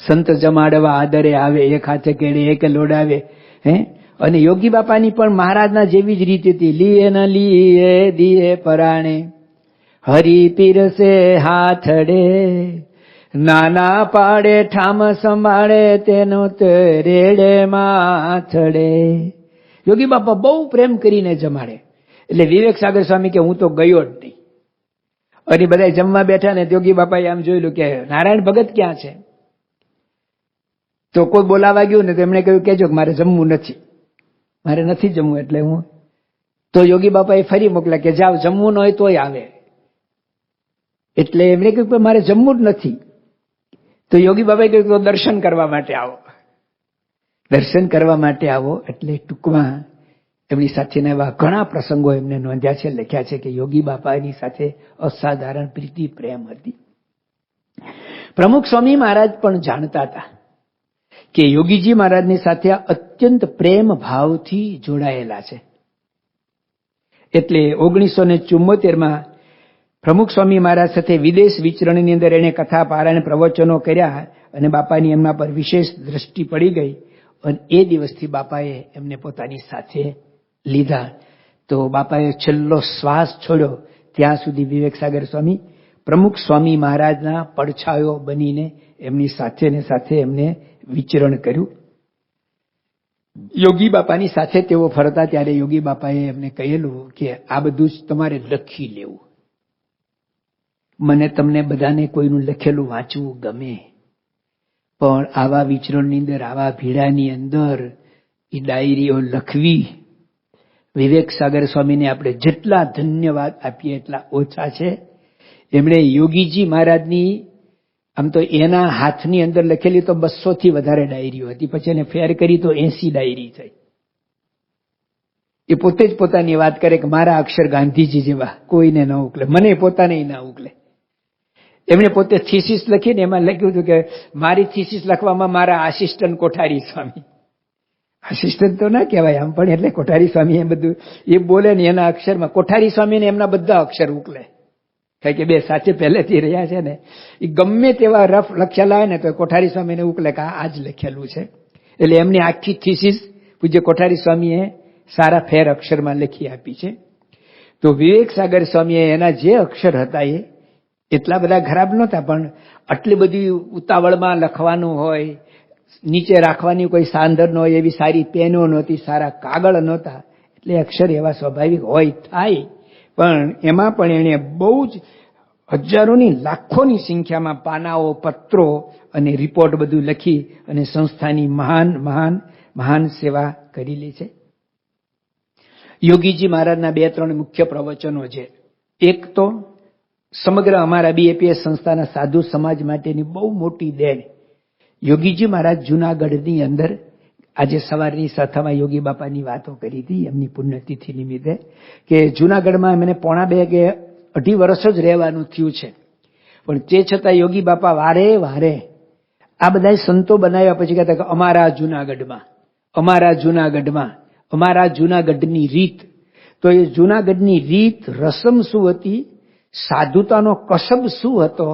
સંત જમાડવા આદરે આવે, એક હાથે કેળે એક લોડાવે. અને યોગી બાપાની પણ મહારાજના જેવી જ રીત હતી. લીએ ન લીએ દીએ પરાણે, હરી પીરસે હાથડે, નાના પાડે ઠામ સંભાળે, તેનો તે રેડે માથડે. યોગી બાપા બહુ પ્રેમ કરીને જમાડે. એટલે વિવેક સાગર સ્વામી કે હું તો ગયો જ નહીં. અને બધા જમવા બેઠા ને યોગી બાપાએ આમ જોયેલું કે નારાયણ ભગત ક્યાં છે. તો કોઈ બોલાવા ગયું ને તો એમણે કહ્યું કેજો કે મારે જમવું નથી, મારે નથી જમવું. એટલે હું તો યોગી બાપાએ ફરી મોકલ્યા કે જાઓ, જમવું ન હોય તોય આવે. એટલે એમણે કહ્યું કે મારે જમવું જ નથી. તો યોગી બાપાએ કહ્યું તો દર્શન કરવા માટે આવો, દર્શન કરવા માટે આવો. એટલે ટૂંકમાં એમની સાથેના એવા ઘણા પ્રસંગો એમને નોંધ્યા છે, લખ્યા છે કે યોગી બાપાની સાથે અસાધારણ પ્રીતિ પ્રેમ હતી. પ્રમુખ સ્વામી મહારાજ પણ જાણતા હતા કે યોગીજી મહારાજની સાથે અત્યંત પ્રેમ ભાવથી જોડાયેલા છે. એટલે 1974માં પ્રમુખ સ્વામી મહારાજ સાથે વિદેશ વિચરણની અંદર એણે કથા પારાયણ પ્રવચનો કર્યા અને બાપાની એમના પર વિશેષ દ્રષ્ટિ પડી ગઈ અને એ દિવસથી બાપાએ એમને પોતાની સાથે લીધા. તો બાપાએ છેલ્લો શ્વાસ છોડ્યો ત્યાં સુધી વિવેક સાગર સ્વામી પ્રમુખ સ્વામી મહારાજના પડછાયો બનીને એમની સાથે ને સાથે એમને વિચરણ કર્યું. યોગી બાપાની સાથે તેઓ ફરતા ત્યારે યોગી બાપાએ એમને કહેલું કે આ બધું જ તમારે લખી લેવું. મને તમને બધાને કોઈનું લખેલું વાંચવું ગમે, પણ આવા વિચરણની અંદર, આવા ભીડાની અંદર એ ડાયરીઓ લખવી, વિવેક સાગર સ્વામીને આપણે જેટલા ધન્યવાદ આપીએ એટલા ઓછા છે. એમણે યોગીજી મહારાજની આમ તો એના હાથની અંદર લખેલી તો 200થી વધારે ડાયરીઓ હતી, પછી એને ફેર કરી તો 80 ડાયરી થઈ. એ પોતે જ પોતાની વાત કરે કે મારા અક્ષર ગાંધીજી જેવા કોઈને ન ઉકલે, મને પોતાને ના ઉકલે. એમણે પોતે થીસીસ લખીને એમાં લખ્યું હતું કે મારી થીસીસ લખવામાં મારા આસિસ્ટન્ટ કોઠારી સ્વામી, આસિસ્ટન્ટ તો ના કહેવાય આમ પણ, એટલે કોઠારી સ્વામી એ બધું એ બોલે ને એના અક્ષરમાં કોઠારી સ્વામીને એમના બધા અક્ષર ઉકલે. કારણ કે બે સાચે પહેલેથી રહ્યા છે ને, એ ગમે તેવા રફ લખેલા હોય ને તો કોઠારી સ્વામીને ઉકલે કે આ જ લખેલું છે. એટલે એમની આખી થીસીસ પૂજ્ય કોઠારી સ્વામીએ સારા ફેર અક્ષરમાં લખી આપી છે. તો વિવેક સાગર સ્વામીએ એના જે અક્ષર હતા એ એટલા બધા ખરાબ નહોતા, પણ આટલી બધી ઉતાવળમાં લખવાનું હોય, નીચે રાખવાની કોઈ સાંધર ન હોય એવી સારી પેનો નહોતી, સારા કાગળ નહોતા, એટલે અક્ષર એવા સ્વાભાવિક હોય થાય. પણ એમાં પણ એણે બહુ જ હજારોની લાખોની સંખ્યામાં પાનાઓ, પત્રો અને રિપોર્ટ બધું લખી અને સંસ્થાની મહાન મહાન મહાન સેવા કરેલી છે. યોગીજી મહારાજના 2-3 મુખ્ય પ્રવચનો છે. એક તો સમગ્ર અમારા બીએપીએસ સંસ્થાના સાધુ સમાજ માટેની બહુ મોટી દેન. યોગીજી મહારાજ જૂનાગઢની અંદર આજે સવારની સભામાં યોગી બાપાની વાતો કરી હતી એમની પુણ્યતિથિ નિમિત્તે, કે જૂનાગઢમાં મને 1.5 કે 2.5 વર્ષ જ રહેવાનું થયું છે, પણ તે છતાં યોગી બાપા વારે વારે આ બધા સંતો બનાવ્યા પછી કહેતા કે અમારા જૂનાગઢમાં, અમારા જૂનાગઢમાં, અમારા જૂનાગઢની રીત. તો એ જૂનાગઢની રીત, રસમ શું હતી, સાધુતાનો કસબ શું હતો,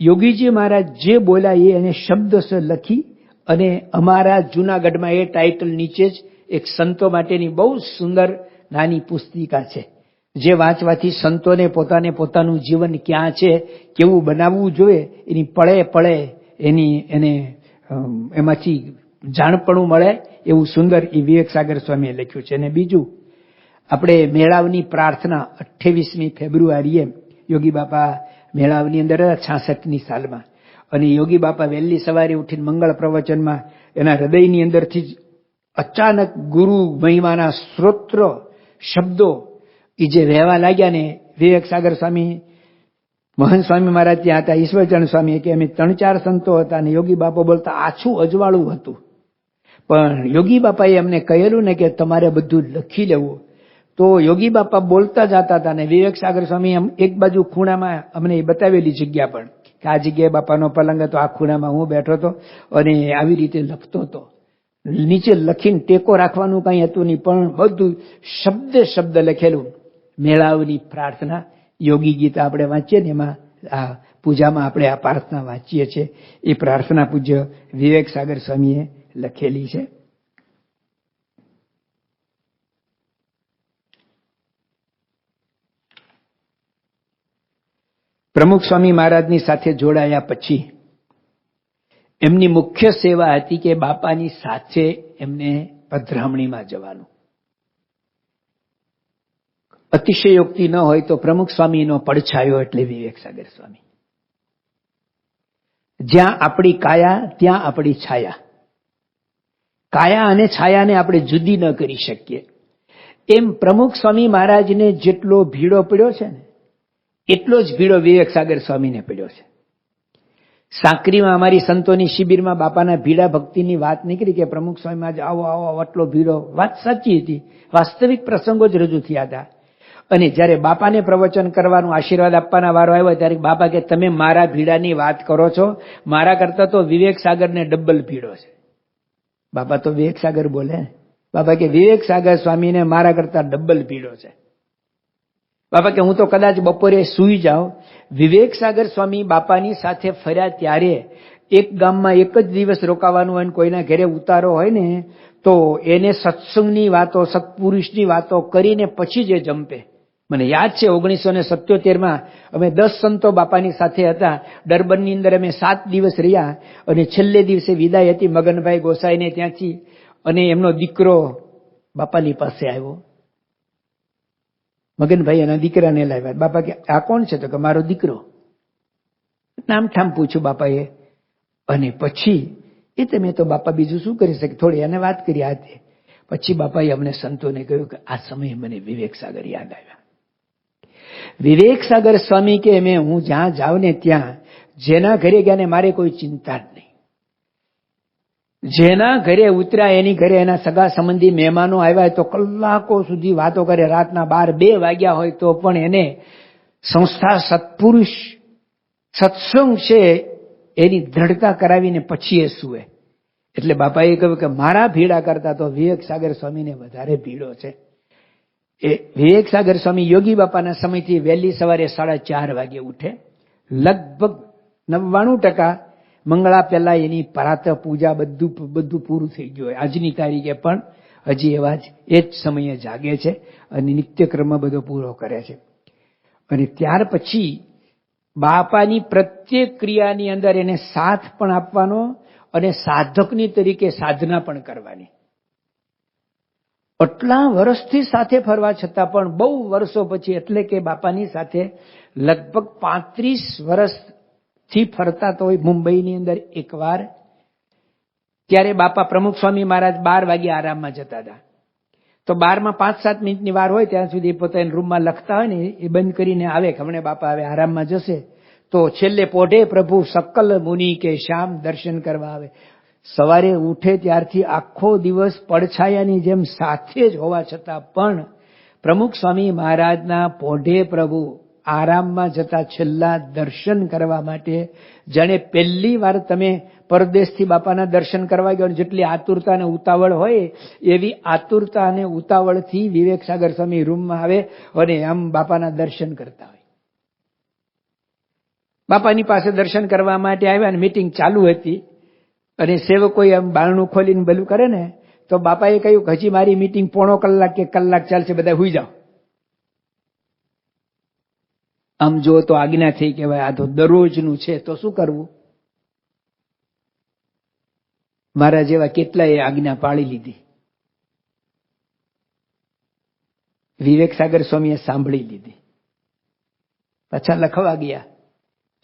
યોગીજી મહારાજ જે બોલ્યા એને શબ્દશ લખી અને અમારા જૂનાગઢમાં એ ટાઇટલ નીચે જ એક સંતો માટેની બહુ સુંદર નાની પુસ્તિકા છે, જે વાંચવાથી સંતોને પોતાને પોતાનું જીવન ક્યાં છે, કેવું બનાવવું જોઈએ, એની પળે પળે એને એમાંથી જાણપણું મળે એવું સુંદર એ વિવેક સાગર સ્વામીએ લખ્યું છે. અને બીજું, આપણે મેળાવની પ્રાર્થના 28મી ફેબ્રુઆરીએ યોગી બાપા મેળાવની અંદર 66ની સાલમાં, અને યોગી બાપા વહેલી સવારે ઉઠીને મંગળ પ્રવચનમાં એના હૃદયની અંદરથી જ અચાનક ગુરુ મહિમાના સ્ત્રોત્ર શબ્દો એ જે વહેવા લાગ્યા ને, વિવેક સાગર સ્વામી, મહંત સ્વામી મહારાજ ત્યાં હતા, ઈશ્વરચંદ સ્વામી, કે અમે 3-4 સંતો હતા અને યોગી બાપા બોલતા આછું અજવાળું હતું, પણ યોગી બાપાએ અમને કહેલું ને કે તમારે બધું લખી લેવું. તો યોગી બાપા બોલતા જતા હતા ને વિવેક સાગર સ્વામી એક બાજુ ખૂણામાં અમને બતાવેલી જગ્યા પણ કે આ જગ્યાએ બાપાનો પલંગ હતો, આ ખૂણામાં હું બેઠો હતો અને આવી રીતે લખતો હતો. નીચે લખીને ટેકો રાખવાનું કંઈ હતું નહીં, પણ બધું શબ્દે શબ્દ લખેલું. મેળાવની પ્રાર્થના યોગી ગીત આપણે વાંચીએ ને, એમાં આ પૂજામાં આપણે આ પ્રાર્થના વાંચીએ છીએ, એ પ્રાર્થના પૂજ્ય વિવેક સાગર સ્વામીએ લખેલી છે. પ્રમુખ સ્વામી મહારાજની સાથે જોડાયા પછી એમની મુખ્ય સેવા હતી કે બાપાની સાથે એમને પધરામણીમાં જવાનું. અતિશયોક્તિ ન હોય તો પ્રમુખ સ્વામીનો પડછાયો એટલે વિવેક સાગર સ્વામી. જ્યાં આપણી કાયા ત્યાં આપણી છાયા. કાયા અને છાયાને આપણે જુદી ન કરી શકીએ. એમ પ્રમુખ સ્વામી મહારાજને જેટલો ભીડો પડ્યો છે ને, એટલો જ ભીડો વિવેક સાગર સ્વામીને પડ્યો છે. સાંકરીમાં અમારી સંતોની શિબિરમાં બાપાના ભીડા ભક્તિની વાત નીકળી કે પ્રમુખ સ્વામી મહારાજ આવો આવો આટલો ભીડો. વાત સાચી હતી, વાસ્તવિક પ્રસંગો જ રજૂ થયા હતા. અને જ્યારે બાપાને પ્રવચન કરવાનું, આશીર્વાદ આપવાના વારો આવ્યો ત્યારે બાપા કે તમે મારા ભીડાની વાત કરો છો, મારા કરતા તો વિવેક સાગરને ડબલ ભીડો છે. બાપા તો વિવેક સાગર બોલે. બાપા કે વિવેક સાગર સ્વામીને મારા કરતા ડબલ પીડો છે. બાપા કે હું તો કદાચ બપોરે સૂઈ જાઉં. વિવેક સાગર સ્વામી બાપાની સાથે ફર્યા ત્યારે એક ગામમાં એક જ દિવસ રોકાવાનું હોય, કોઈના ઘરે ઉતારો હોય ને તો એને સત્સંગની વાતો, સત્પુરુષની વાતો કરીને પછી જે જંપે. મને યાદ છે 1977માં અમે 10 સંતો બાપાની સાથે હતા. ડરબનની અંદર અમે 7 દિવસ રહ્યા અને છેલ્લે દિવસે વિદાય હતી મગનભાઈ ગોસાઈને ત્યાંથી, અને એમનો દીકરો બાપાની પાસે આવ્યો. મગનભાઈ એના દીકરાને લાવ્યા. બાપા કે આ કોણ છે? તો કે મારો દીકરો. નામ ઠામ પૂછ્યું બાપાએ. અને પછી એ તમે તો બાપા બીજું શું કરી શકે, થોડી એને વાત કરી આ તે. પછી બાપાએ અમને સંતોને કહ્યું કે આ સમયે મને વિવેક સાગર યાદ આવ્યા. વિવેક સાગર સ્વામી કે હું જ્યાં જાઉં ને ત્યાં જેના ઘરે ગયા ને મારે કોઈ ચિંતા જ નહીં. જેના ઘરે ઉતર્યા એની ઘરે એના સગા સંબંધી મહેમાનો આવ્યા તો કલાકો સુધી વાતો કરે. રાતના 12-2 વાગ્યા હોય તો પણ એને સંસ્થા સત્પુરુષ સત્સંગ છે એની દ્રઢતા કરાવીને પછી એ સુવે. એટલે બાપાએ કહ્યું કે મારા ભીડા કરતા તો વિવેક સાગર સ્વામીને વધારે ભીડો છે. એ વિવેક સાગર સ્વામી યોગી બાપાના સમયથી વહેલી સવારે 4:30 વાગે ઉઠે. લગભગ 99% મંગળા પહેલા એની પ્રાતઃ પૂજા બધું પૂરું થઈ ગયું હોય. આજની તારીખે પણ હજી એવા જ એ જ સમયે જાગે છે અને નિત્યક્રમ બધો પૂરો કરે છે. અને ત્યાર પછી બાપાની પ્રત્યેક ક્રિયાની અંદર એને સાથ પણ આપવાનો અને સાધકની તરીકે સાધના પણ કરવાની. આટલા વર્ષથી સાથે ફરવા છતાં પણ બહુ વર્ષો પછી, એટલે કે બાપાની સાથે લગભગ 35 વર્ષથી ફરતા તો મુંબઈની અંદર એકવાર, ત્યારે બાપા પ્રમુખ સ્વામી મહારાજ 12 વાગે આરામમાં જતા હતા. તો 12માં 5-7 મિનિટની વાર હોય ત્યાં સુધી પોતાના રૂમમાં લખતા હોય ને એ બંધ કરીને આવે. હમણે બાપા આવે આરામમાં જશે તો છેલ્લે પોઢે પ્રભુ સકલ મુનિ કે શ્યામ દર્શન કરવા આવે. સવારે ઉઠે ત્યારથી આખો દિવસ પડછાયાની જેમ સાથે જ હોવા છતાં પણ પ્રમુખ સ્વામી મહારાજના પોઢે પ્રભુ આરામમાં જતા છેલ્લા દર્શન કરવા માટે જાણે પહેલી વાર તમે પરદેશથી બાપાના દર્શન કરવા ગયો, જેટલી આતુરતા અને ઉતાવળ હોય એવી આતુરતા અને ઉતાવળથી વિવેક સાગર સ્વામી રૂમમાં આવે અને આમ બાપાના દર્શન કરતા હોય. બાપાની પાસે દર્શન કરવા માટે આવ્યા અને મીટિંગ ચાલુ હતી અને સેવકોએ આમ બારણું ખોલીને બલું કરે ને તો બાપાએ કહ્યું કે હજી મારી મીટિંગ 1/4 કલાક કે કલાક ચાલશે, બધા હુઈ જાઓ. આમ જો તો આજ્ઞા થઈ કે ભાઈ આ તો દરરોજનું છે તો શું કરવું. મારા જેવા કેટલાય આજ્ઞા પાળી લીધી. વિવેક સાગર સ્વામીએ સાંભળી લીધી, પાછા લખવા ગયા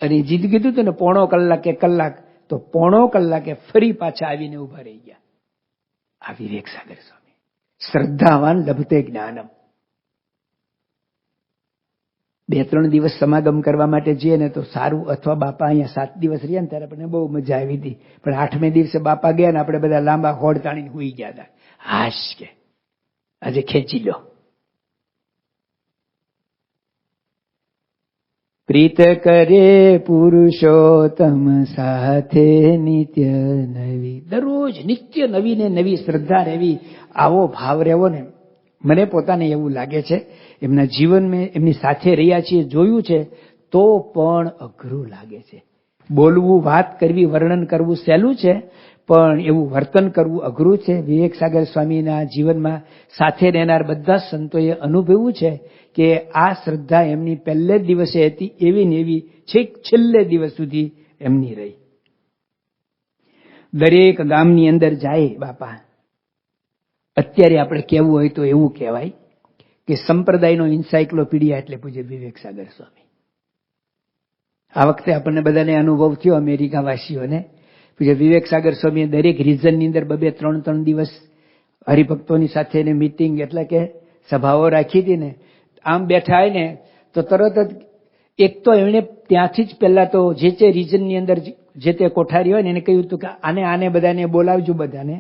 અને જીદ કીધું હતું ને 1/4 કલાક કે કલાક, તો 1/4 કલાકે ફરી પાછા આવીને ઉભા રહી ગયા. આ વિવેક સાગર સ્વામી શ્રદ્ધાવાન લભતે જ્ઞાનમ. 2-3 દિવસ સમાગમ કરવા માટે જઈએ ને તો સારું, અથવા બાપા અહીંયા 7 દિવસ રહ્યા ને ત્યારે આપણને બહુ મજા આવી હતી. પણ 8મે દિવસે બાપા ગયા ને આપણે બધા લાંબા હોડ તાણીને હુઈ ગયા હતા. હાશ કે આજે ખેંચી લો. પ્રીત કરે પુરુષોત્તમ સાથે નિત્ય નવી. દરરોજ નિત્ય નવી ને નવી શ્રદ્ધા રહેવી, આવો ભાવ રહેવો ને. મને પોતાને એવું લાગે છે, એમના જીવનમાં એમની સાથે રહ્યા છીએ, જોયું છે, તો પણ અઘરું લાગે છે. બોલવું, વાત કરવી, વર્ણન કરવું સહેલું છે, પણ એવું વર્તન કરવું અઘરું છે. વિવેક સાગર સ્વામીના જીવનમાં સાથે રહેનાર બધા સંતોએ અનુભવ્યું છે કે આ શ્રદ્ધા એમની પહેલે જ દિવસે હતી એવી ને એવી છેક છેલ્લે દિવસ સુધી એમની રહી. દરેક ગામની અંદર જાય બાપા, અત્યારે આપણે કહેવું હોય તો એવું કહેવાય કે સંપ્રદાયનો એન્સાઇક્લોપીડિયા એટલે પૂજ્ય વિવેક સાગર સ્વામી. આ વખતે આપણને બધાને અનુભવ થયો અમેરિકા વાસીઓને. પૂજ્ય વિવેક સાગર સ્વામીએ દરેક રિજનની અંદર 2-3 દિવસ હરિભક્તોની સાથે મીટિંગ એટલે કે સભાઓ રાખી હતી ને. આમ બેઠા હોય ને તો તરત જ એક તો એમણે ત્યાંથી જ પહેલા તો જે તે રિજનની અંદર જે તે કોઠારી હોય ને એને કહ્યું હતું કે આને બધાને બોલાવજો બધાને,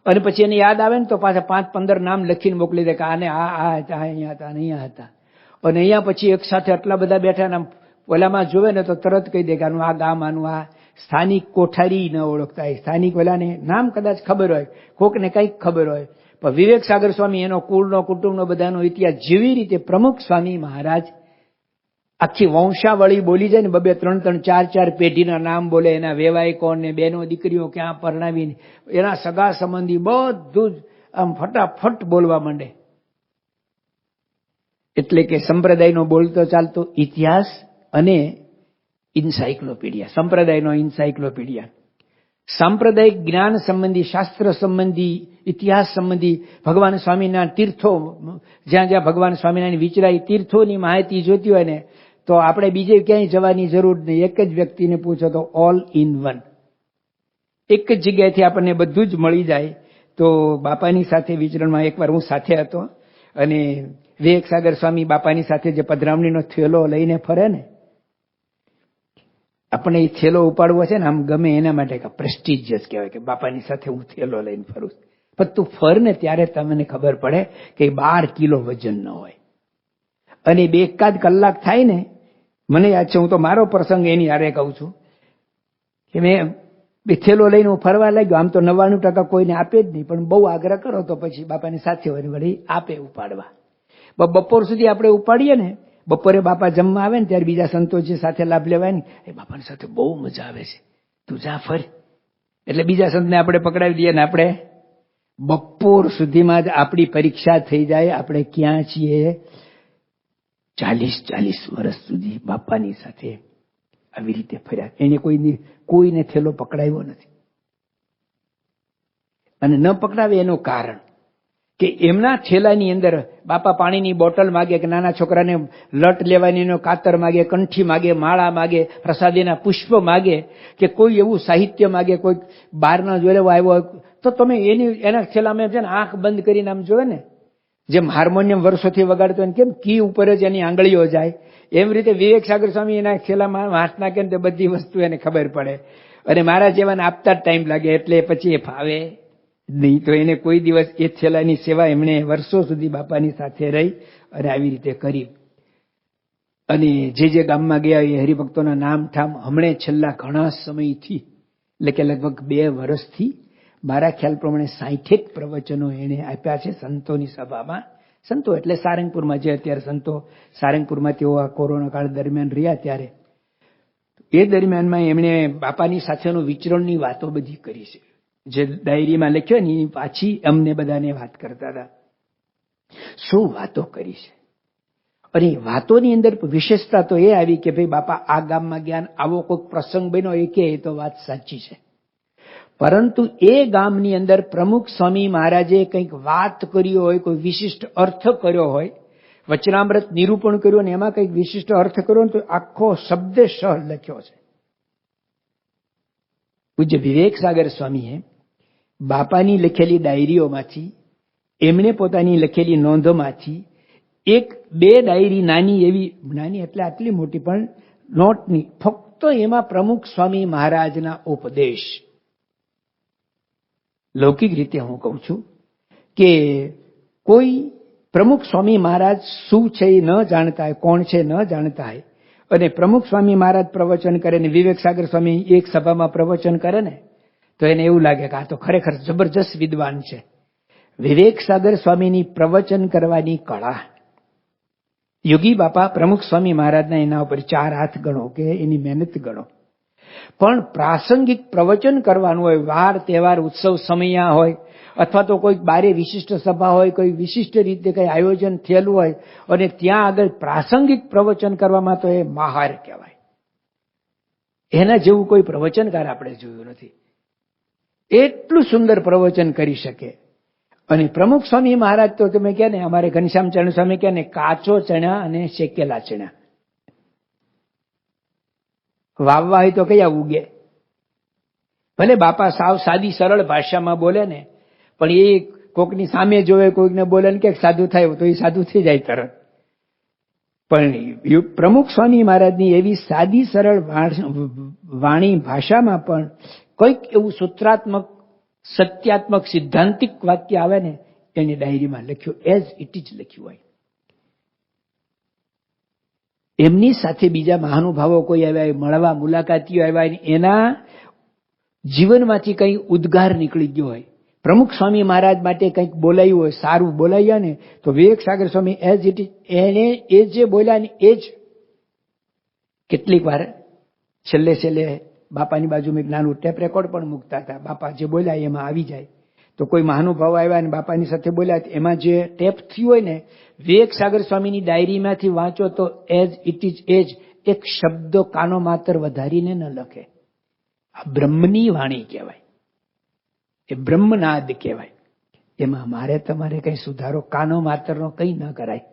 અને પછી એને યાદ આવે ને તો પાછા 5-15 નામ લખીને મોકલી દે કે આને આ હતા, અહીંયા હતા, અહીંયા હતા. અને અહીંયા પછી એક સાથે આટલા બધા બેઠા ને ઓલામાં જોવે ને તો તરત કહી દે કે આનું આ ગામ, આનું આ સ્થાનિક કોઠારી ન ઓળખતા હોય, સ્થાનિક વેલાને નામ કદાચ ખબર હોય, કોકને કંઈક ખબર હોય, પણ વિવેક સાગર સ્વામી એનો કુળનો કુટુંબનો બધાનો ઇતિહાસ જેવી રીતે પ્રમુખ સ્વામી મહારાજ આખી વંશાવળી બોલી જાય ને, 2, 3, 4 પેઢીના નામ બોલે, એના વેવાય કોણ ને બેનો દીકરીઓ ક્યાં પરણાવીને એના સગા સંબંધી બધું જ આમ ફટાફટ બોલવા માંડે. એટલે કે સંપ્રદાયનો બોલતો ચાલતો ઇતિહાસ અને ઇન્સાઇક્લોપીડિયા, સંપ્રદાયનો ઇન્સાઇક્લોપીડિયા, સાંપ્રદાયિક જ્ઞાન સંબંધી, શાસ્ત્ર સંબંધી, ઇતિહાસ સંબંધી, ભગવાન સ્વામીના તીર્થો, જ્યાં જ્યાં ભગવાન સ્વામિનારાયણ વિચરાય તીર્થોની માહિતી જોતી હોય ને, તો આપણે બીજે ક્યાંય જવાની જરૂર નહીં. એક જ વ્યક્તિને પૂછો તો ઓલ ઇન વન, એક જ જગ્યાએથી આપણને બધું જ મળી જાય. તો બાપાની સાથે વિચરણમાં એકવાર હું સાથે હતો અને વિવેક સાગર સ્વામી બાપાની સાથે જે પધરામણીનો થેલો લઈને ફરે ને, આપણે એ થેલો ઉપાડવો છે ને આમ ગમે, એના માટે પ્રેસ્ટિજિયસ કહેવાય કે બાપાની સાથે હું થેલો લઈને ફરું. પણ તું ફર ને ત્યારે તમને ખબર પડે કે 12 કિલો વજન ન હોય. અને 2-1 કલાક થાય ને, મને યાદ છે, હું તો મારો પ્રસંગ એની હારે કહું છું કે મેં થેલો લઈને હું ફરવા લાગ્યો. આમ તો 99% કોઈને આપે જ નહીં, પણ બહુ આગ્રહ કરો તો પછી બાપાની સાથે વળી આપે ઉપાડવા. બપોર સુધી આપણે ઉપાડીએ ને, બપોરે બાપા જમવા આવે ને ત્યારે બીજા સંતોષી સાથે લાભ લેવાય ને, એ બાપાની સાથે બહુ મજા આવે છે, તું જા ફર. એટલે બીજા સંતને આપણે પકડાવી દઈએ ને આપણે બપોર સુધીમાં જ આપણી પરીક્ષા થઈ જાય. આપણે ક્યાં છીએ? 40 વર્ષ સુધી બાપાની સાથે આવી રીતે ફર્યા. એને કોઈને થેલો પકડાવ્યો નથી. અને ન પકડાવે એનું કારણ કે એમના થેલાની અંદર બાપા પાણીની બોટલ માગે, કે નાના છોકરાને લટ લેવાની કાતર માગે, કંઠી માગે, માળા માગે, પ્રસાદીના પુષ્પ માગે, કે કોઈ એવું સાહિત્ય માગે, કોઈ બહારના જોયેલો આવ્યો તો તમે એના થેલામાં છે ને આંખ બંધ કરીને આમ જોવે ને, જેમ હાર્મોનિયમ વર્ષોથી વગાડતો હોય કેમ કી ઉપર જ એની આંગળીઓ જાય, એમ રીતે વિવેક સાગર સ્વામી એના થેલામાં હાથ નાખે ને બધી વસ્તુ એને ખબર પડે. અને મારા જેવાને આપતા જ ટાઈમ લાગે, એટલે પછી એ ફાવે નહીં. તો એને કોઈ દિવસ એ થેલાની સેવા એમણે વર્ષો સુધી બાપાની સાથે રહી અને આવી રીતે કરી. અને જે ગામમાં ગયા એ હરિભક્તોના નામ ઠામ હમણે છેલ્લા ઘણા સમયથી, એટલે કે લગભગ 2 વર્ષથી મારા ખ્યાલ પ્રમાણે 60 પ્રવચનો એને આપ્યા છે સંતોની સભામાં. સંતો એટલે સારંગપુરમાં, જે અત્યારે સંતો સારંગપુરમાં તેઓ આ કોરોના કાળ દરમિયાન રહ્યા ત્યારે એ દરમિયાનમાં એમણે બાપાની સાથેનું વિચરણની વાતો બધી કરી છે. જે ડાયરીમાં લખ્યો ને એ પાછી અમને બધાને વાત કરતા હતા. શું વાતો કરી છે. અને વાતોની અંદર વિશેષતા તો એ આવી કે ભાઈ બાપા આ ગામમાં ગયા, આવો કોઈ પ્રસંગ બન્યો, એ કે એ તો વાત સાચી છે. પરંતુ એ ગામની અંદર પ્રમુખ સ્વામી મહારાજે કંઈક વાત કરી હોય, કોઈ વિશિષ્ટ અર્થ કર્યો હોય, વચનામૃત નિરૂપણ કર્યું અને એમાં કંઈક વિશિષ્ટ અર્થ કર્યો ને, તો આખો શબ્દશઃ લખ્યો છે. પૂજ્ય વિવેક સાગર સ્વામીએ બાપાની લખેલી ડાયરીઓમાંથી, એમણે પોતાની લખેલી નોંધોમાંથી 1-2 ડાયરી નાની એવી, નાની એટલે આટલી મોટી પણ નોટની, ફક્ત એમાં પ્રમુખ સ્વામી મહારાજના ઉપદેશ. લૌકિક રીતે હું કહું છું કે કોઈ પ્રમુખ સ્વામી મહારાજ શું છે એ ન જાણતા હોય, કોણ છે ન જાણતા હોય, અને પ્રમુખ સ્વામી મહારાજ પ્રવચન કરે ને વિવેક સાગર સ્વામી એક સભામાં પ્રવચન કરે ને, તો એને એવું લાગે કે આ તો ખરેખર જબરજસ્ત વિદ્વાન છે. વિવેક સાગર સ્વામીની પ્રવચન કરવાની કળા, યોગી બાપા પ્રમુખ સ્વામી મહારાજના એના ઉપર 4 હાથ ગણો કે એની મહેનત ગણો. પણ પ્રાસંગિક પ્રવચન કરવાનું હોય, વાર તહેવાર ઉત્સવ સમયા હોય, અથવા તો કોઈ બારે વિશિષ્ટ સભા હોય, કોઈ વિશિષ્ટ રીતે કઈ આયોજન થયેલું હોય, અને ત્યાં આગળ પ્રાસંગિક પ્રવચન કરવામાં તો એ મહાર કહેવાય. એના જેવું કોઈ પ્રવચનકાર આપણે જોયું નથી. એટલું સુંદર પ્રવચન કરી શકે. અને પ્રમુખ સ્વામી મહારાજ તો તમે કહે ને, અમારે ઘનશ્યામ ચરણ સ્વામી કહે ને, કાચો ચણા અને શેકેલા ચણા વાવવા હોય તો કયા ઉગે. ભલે બાપા સાવ સાદી સરળ ભાષામાં બોલે ને, પણ એ કોકની સામે જોવે, કોઈકને બોલે ને કે સાધુ થાય તો એ સાધુ થઈ જાય તરત. પણ પ્રમુખ સ્વામી મહારાજની એવી સાદી સરળ વાણી ભાષામાં પણ કંઈક એવું સૂત્રાત્મક, સત્યાત્મક, સિદ્ધાંતિક વાક્ય આવે ને, એની ડાયરીમાં લખ્યું, એઝ ઇટ ઇઝ લખ્યું હોય. એમની સાથે બીજા મહાનુભાવો કોઈ આવ્યા, મળવા મુલાકાતીઓ આવ્યા, એના જીવનમાંથી કંઈ ઉદ્ગાર નીકળી ગયો હોય, પ્રમુખ સ્વામી મહારાજ માટે કંઈક બોલાયું હોય, સારું બોલાયા ને, તો વિવેક સાગર સ્વામી એઝ ઇટ ઇઝ એને એ જે બોલ્યા ને એ જ. કેટલીક વાર છેલ્લે બાપાની બાજુમાં એક નાનું ટેપ રેકોર્ડ પણ મૂકતા હતા. બાપા જે બોલ્યા એમાં આવી જાય. તો કોઈ મહાનુભાવ આવ્યા અને બાપાની સાથે બોલ્યા, એમાં જે ટેપ થયું હોય ને, વિવેક સાગર સ્વામીની ડાયરીમાંથી વાંચો તો એઝ ઇટ ઇઝ એજ એક શબ્દો કાનો માત્ર વધારીને ન લખે. આ બ્રહ્મની વાણી કહેવાય, એ બ્રહ્મનાદ કહેવાય. એમાં મારે તમારે કઈ સુધારો કાનો માત્રનો કઈ ન કરાય.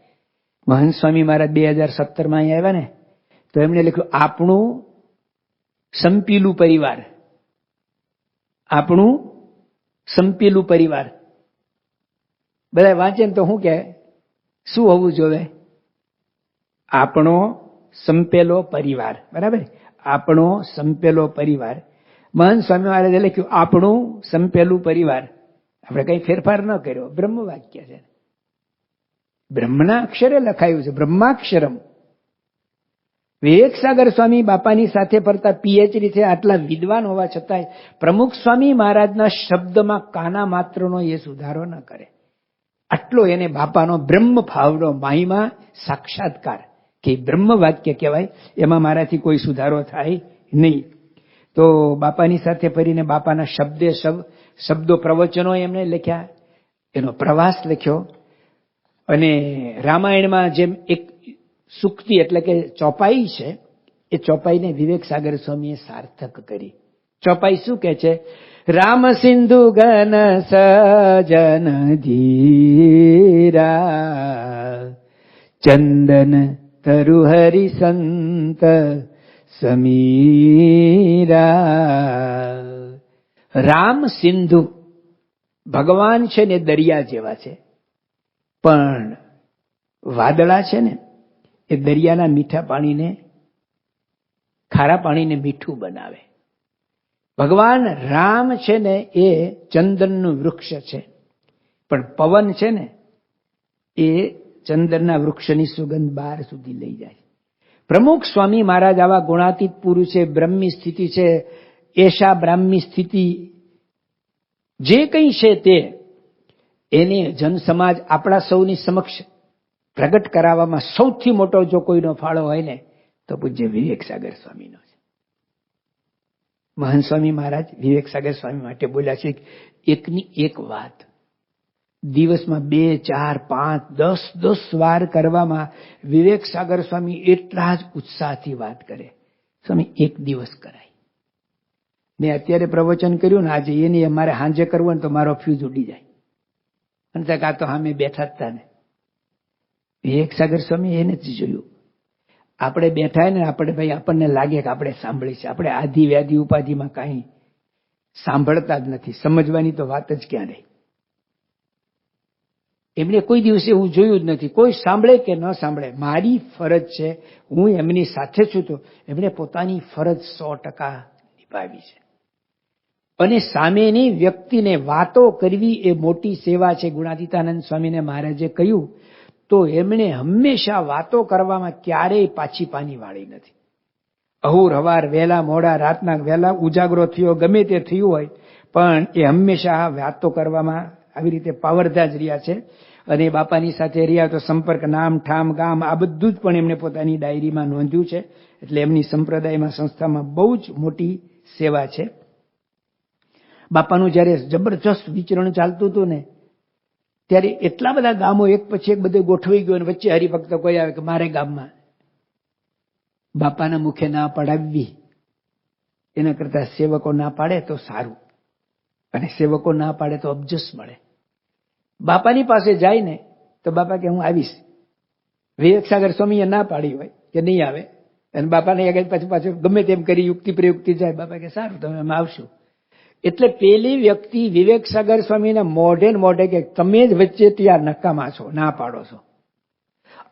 મહંત સ્વામી મહારાજ 2017 અહીં આવ્યા ને, તો એમણે લખ્યું આપણું સંપીલું પરિવાર, આપણું સંપેલું પરિવાર. બધા વાંચે ને તો શું કે શું હોવું જોઈએ? આપણો સંપેલો પરિવાર. બરાબર, આપણો સંપેલો પરિવાર. મહંત સ્વામી મહારાજે લખ્યું આપણું સંપેલું પરિવાર. આપણે કઈ ફેરફાર ન કર્યો. બ્રહ્મ વાક્ય છે, બ્રહ્મના અક્ષરે લખાયું છે, બ્રહ્માક્ષરમ. વિવેક સાગર સ્વામી બાપાની સાથે ફરતા પીએચડી છે, આટલા વિદ્વાન હોવા છતાંય પ્રમુખ સ્વામી મહારાજના શબ્દમાં કાના માત્રનો એ સુધારો ન કરે. આટલો એને બાપાનો બ્રહ્મ ભાવનો મહિમા સાક્ષાત્કાર કે બ્રહ્મ વાક્ય કહેવાય, એમાં મારાથી કોઈ સુધારો થાય નહીં. તો બાપાની સાથે ફરીને બાપાના શબ્દો પ્રવચનો એમણે લખ્યા, એનો પ્રવાસ લખ્યો. અને રામાયણમાં જેમ એક સુક્તિ એટલે કે ચોપાઈ છે, એ ચોપાઈને વિવેક સાગર સ્વામીએ સાર્થક કરી. ચોપાઈ શું કે છે? રામ સિંધુ ગન સજન ધીરા, ચંદન તરુ હરિ સંત સમીરા. રામ સિંધુ, ભગવાન છે ને દરિયા જેવા છે, પણ વાદળા છે ને એ દરિયાના મીઠા પાણીને, ખારા પાણીને મીઠું બનાવે. ભગવાન રામ છે ને એ ચંદનનું વૃક્ષ છે, પણ પવન છે ને એ ચંદનના વૃક્ષની સુગંધ બહાર સુધી લઈ જાય. પ્રમુખ સ્વામી મહારાજ આવા ગુણાતીત પુરુષ છે, બ્રહ્મી સ્થિતિ છે, એશા બ્રાહ્મી સ્થિતિ જે કંઈ છે તે એને જન સમાજ આપણા સૌની સમક્ષ પ્રગટ કરાવવામાં સૌથી મોટો જો કોઈનો ફાળો હોય ને તો પૂજ્ય વિવેક સાગર સ્વામીનો છે. મહંત સ્વામી મહારાજ વિવેક સાગર સ્વામી માટે બોલ્યા છે, એકની એક વાત દિવસમાં 2, 4, 5, 10 વાર કરવામાં વિવેક સાગર સ્વામી એટલા જ ઉત્સાહથી વાત કરે. સ્વામી એક દિવસ કરાય. મેં અત્યારે પ્રવચન કર્યું ને આજે, એની અમારે સાંજે કરવું ને તો મારો ફ્યુઝ ઉડી જાય. અને આ તો સામે બેઠા જ હતા ને. વિવેક સાગર સ્વામી એ નથી જોયું. આપણે બેઠા ને આપણે ભાઈ આપણને લાગે કે આપણે સાંભળી છે, આપણે આધિ વ્યાધિ ઉપાધિમાં કાંઈ સાંભળતા જ નથી, સમજવાની તો વાત જ ક્યાં રહી. એમને કોઈ દિવસે હું જોયું જ નથી, કોઈ સાંભળે કે ન સાંભળે મારી ફરજ છે, હું એમની સાથે છું, તો એમણે પોતાની ફરજ 100% નિભાવી છે. અને સામેની વ્યક્તિને વાતો કરવી એ મોટી સેવા છે. ગુણાતીતાનંદ સ્વામીને મહારાજે કહ્યું તો એમણે હંમેશા વાતો કરવામાં ક્યારેય પાછી પાની વાળી નથી. અહોર હવાર, વહેલા મોડા, રાતના વહેલા ઉજાગરો થયો, ગમે તે થયું હોય, પણ એ હંમેશા વાતો કરવામાં આવી રીતે પાવરધા જ રહ્યા છે. અને બાપાની સાથે રહ્યા તો સંપર્ક, નામ, ઠામ, ગામ આ બધું જ પણ એમને પોતાની ડાયરીમાં નોંધ્યું છે. એટલે એમની સંપ્રદાયમાં, સંસ્થામાં બહુ જ મોટી સેવા છે. બાપાનું જયારે જબરજસ્ત વિચરણ ચાલતું હતું ને, ત્યારે એટલા બધા ગામો એક પછી એક બધે ગોઠવાઈ ગયો, અને વચ્ચે હરિભક્ત કોઈ આવે કે મારે ગામમાં, બાપાના મુખે ના પડાવવી એના કરતા સેવકો ના પાડે તો સારું, અને સેવકો ના પાડે તો અબજસ મળે. બાપાની પાસે જાય ને તો બાપા કે હું આવીશ. વિવેક સાગર સ્વામીએ ના પાડી હોય કે નહીં આવે, અને બાપાને આગળ પાછું ગમે તેમ કરી યુક્તિ પ્રયુક્તિ જાય, બાપા કે સારું તમે એમાં આવશું. એટલે પેલી વ્યક્તિ વિવેક સાગર સ્વામીને મોઢે ને મોઢે કે તમે જ વચ્ચે ત્યાં નકામા છો, ના પાડો છો.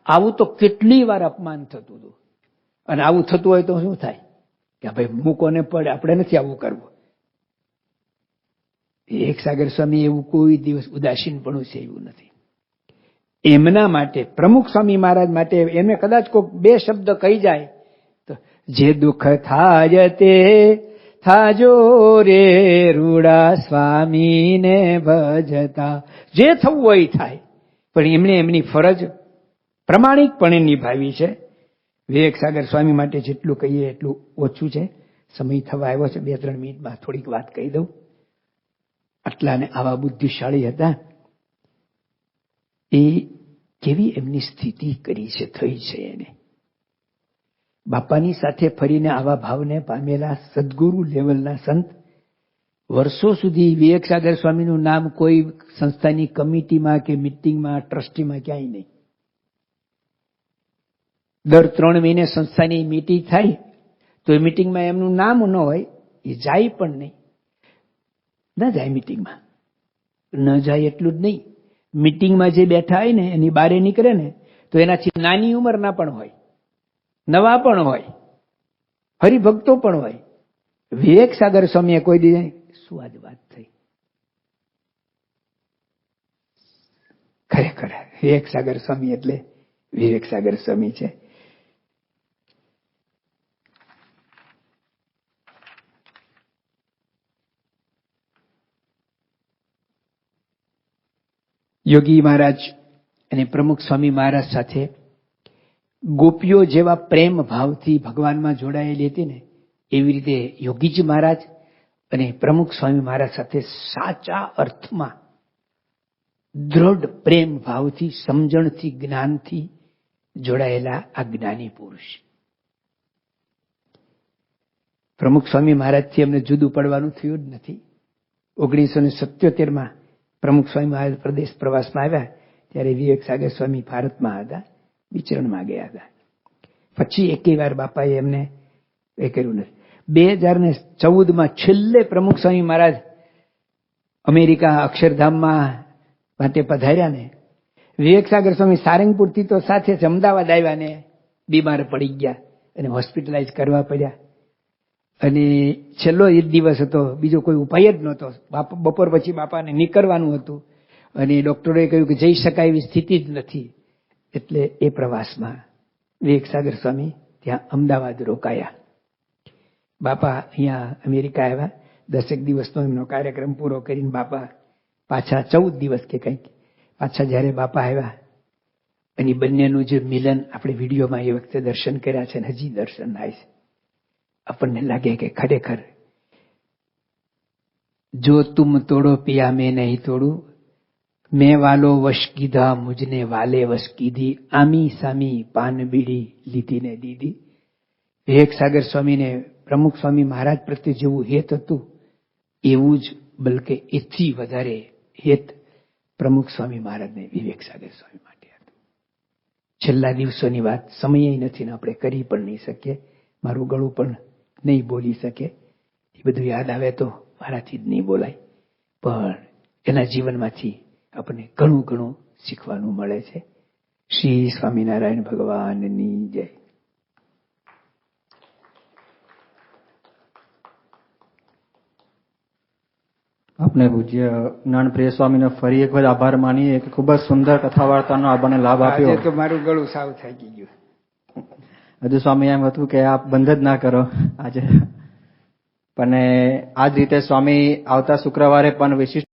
આવું તો કેટલી વાર અપમાન થતું હતું. અને આવું થતું હોય તો શું થાય કે ભાઈ મૂકોને પડે, આપણે નથી આવું કરવું. વિવેક સાગર સ્વામી એવું કોઈ દિવસ ઉદાસીનપણું છે એવું નથી. એમના માટે, પ્રમુખ સ્વામી મહારાજ માટે એમને કદાચ કોઈ 2 શબ્દ કહી જાય તો જે દુઃખ થાય તે થાજો રે રૂડા સ્વામીને ભજતા. જે થવું હોય થાય, પણ એમણે એમની ફરજ પ્રમાણિકપણે નિભાવી છે. વિવેક સાગર સ્વામી માટે જેટલું કહીએ એટલું ઓછું છે. સમય થવા આવ્યો છે. 2-3 મિનિટમાં થોડીક વાત કહી દઉં. આટલાને આવા બુદ્ધિશાળી હતા. એ કેવી એમની સ્થિતિ કરી છે, થઈ છે એને. બાપાની સાથે ફરીને આવા ભાવને પામેલા સદગુરુ લેવલના સંત. વર્ષો સુધી વિવેક સાગર સ્વામીનું નામ કોઈ સંસ્થાની કમિટીમાં કે મિટિંગમાં, ટ્રસ્ટીમાં ક્યાંય નહીં. દર 3 મહિને સંસ્થાની મિટિંગ થાય તો એ મિટિંગમાં એમનું નામ ન હોય, એ જાય પણ નહીં. ન જાય મિટિંગમાં, ન જાય એટલું જ નહીં, મિટિંગમાં જે બેઠા હોય ને એની બારે નીકળે ને તો એનાથી નાની ઉંમરના પણ હોય, નવા પણ હોય, હરિભક્તો પણ હોય. વિવેક સાગર સ્વામીએ કોઈ દી શું આજ વાત થઈ. ખરેખર વિવેક સાગર સ્વામી એટલે વિવેક સાગર સ્વામી છે. યોગી મહારાજ અને પ્રમુખ સ્વામી મહારાજ સાથે ગોપીઓ જેવા પ્રેમ ભાવથી ભગવાનમાં જોડાયેલી હતી ને, એવી રીતે યોગીજી મહારાજ અને પ્રમુખ સ્વામી મહારાજ સાથે સાચા અર્થમાં દ્રઢ પ્રેમ ભાવથી, સમજણથી, જ્ઞાનથી જોડાયેલા આ જ્ઞાની પુરુષ. પ્રમુખ સ્વામી મહારાજથી એમને જુદું પડવાનું થયું જ નથી. 1977માં પ્રમુખ સ્વામી મહારાજ પ્રદેશ પ્રવાસમાં આવ્યા ત્યારે વિવેક સાગર સ્વામી ભારતમાં હતા, વિચરણમાં ગયા હતા. પછી એકેય વાર બાપાએ એમને એ કર્યું નથી. 2014માં છેલ્લે પ્રમુખ સ્વામી મહારાજ અમેરિકા અક્ષરધામમાં માટે પધાર્યા ને, વિવેક સાગર સ્વામી સારંગપુરથી તો સાથે જ અમદાવાદ આવ્યા ને બીમાર પડી ગયા અને હોસ્પિટલાઇઝ કરવા પડ્યા. અને છેલ્લો એ દિવસ હતો, બીજો કોઈ ઉપાય જ નહોતો. બપોર પછી બાપાને નીકળવાનું હતું અને ડોક્ટરોએ કહ્યું કે જઈ શકાય એવી સ્થિતિ જ નથી. એટલે એ પ્રવાસમાં વિવેક સાગર સ્વામી ત્યાં અમદાવાદ રોકાયા. બાપા અહીંયા અમેરિકા આવ્યા. 10 દિવસનો એમનો કાર્યક્રમ પૂરો કરીને બાપા પાછા 14 દિવસ કે કંઈક પાછા જ્યારે બાપા આવ્યા અને બંનેનું જે મિલન આપણે વિડીયોમાં એ વખતે દર્શન કર્યા છે, હજી દર્શન થાય છે. આપણને લાગે કે ખરેખર જો તુમ તોડો પિયા મેં નહીં તોડું, મેં વાલો વશ કીધા મુજને વાલે વશ કીધી, આમી સામી પાન બીડી લીધી ને દીધી. વિવેક સાગર સ્વામીને પ્રમુખ સ્વામી મહારાજ પ્રત્યે જેવું હેત હતું એવું જ, બલકે એથી વધારે હેત પ્રમુખ સ્વામી મહારાજને વિવેક સાગર સ્વામી માટે હતું. છેલ્લા દિવસોની વાત સમય નથી ને આપણે કરી પણ નહીં શકીએ. મારું ગળું પણ નહીં બોલી શકે. એ બધું યાદ આવે તો મારાથી જ નહીં બોલાય. પણ એના જીવનમાંથી આપણને ઘણું ઘણું શીખવાનું મળે છે. શ્રી સ્વામિનારાયણ ભગવાનની જય. આપણે પૂજ્ય જ્ઞાનપ્રિય સ્વામીનો ફરી એક વાર આભાર માનીએ કે ખૂબ જ સુંદર કથા વાર્તાનો આપણને લાભ આપ્યો. આજે તો મારું ગળું સાવ થાકી ગયું. હજુ સ્વામી એમ હતું કે આપ બંધ જ ના કરો આજે. પણ આ જ રીતે સ્વામી આવતા શુક્રવારે પણ વિશિષ્ટ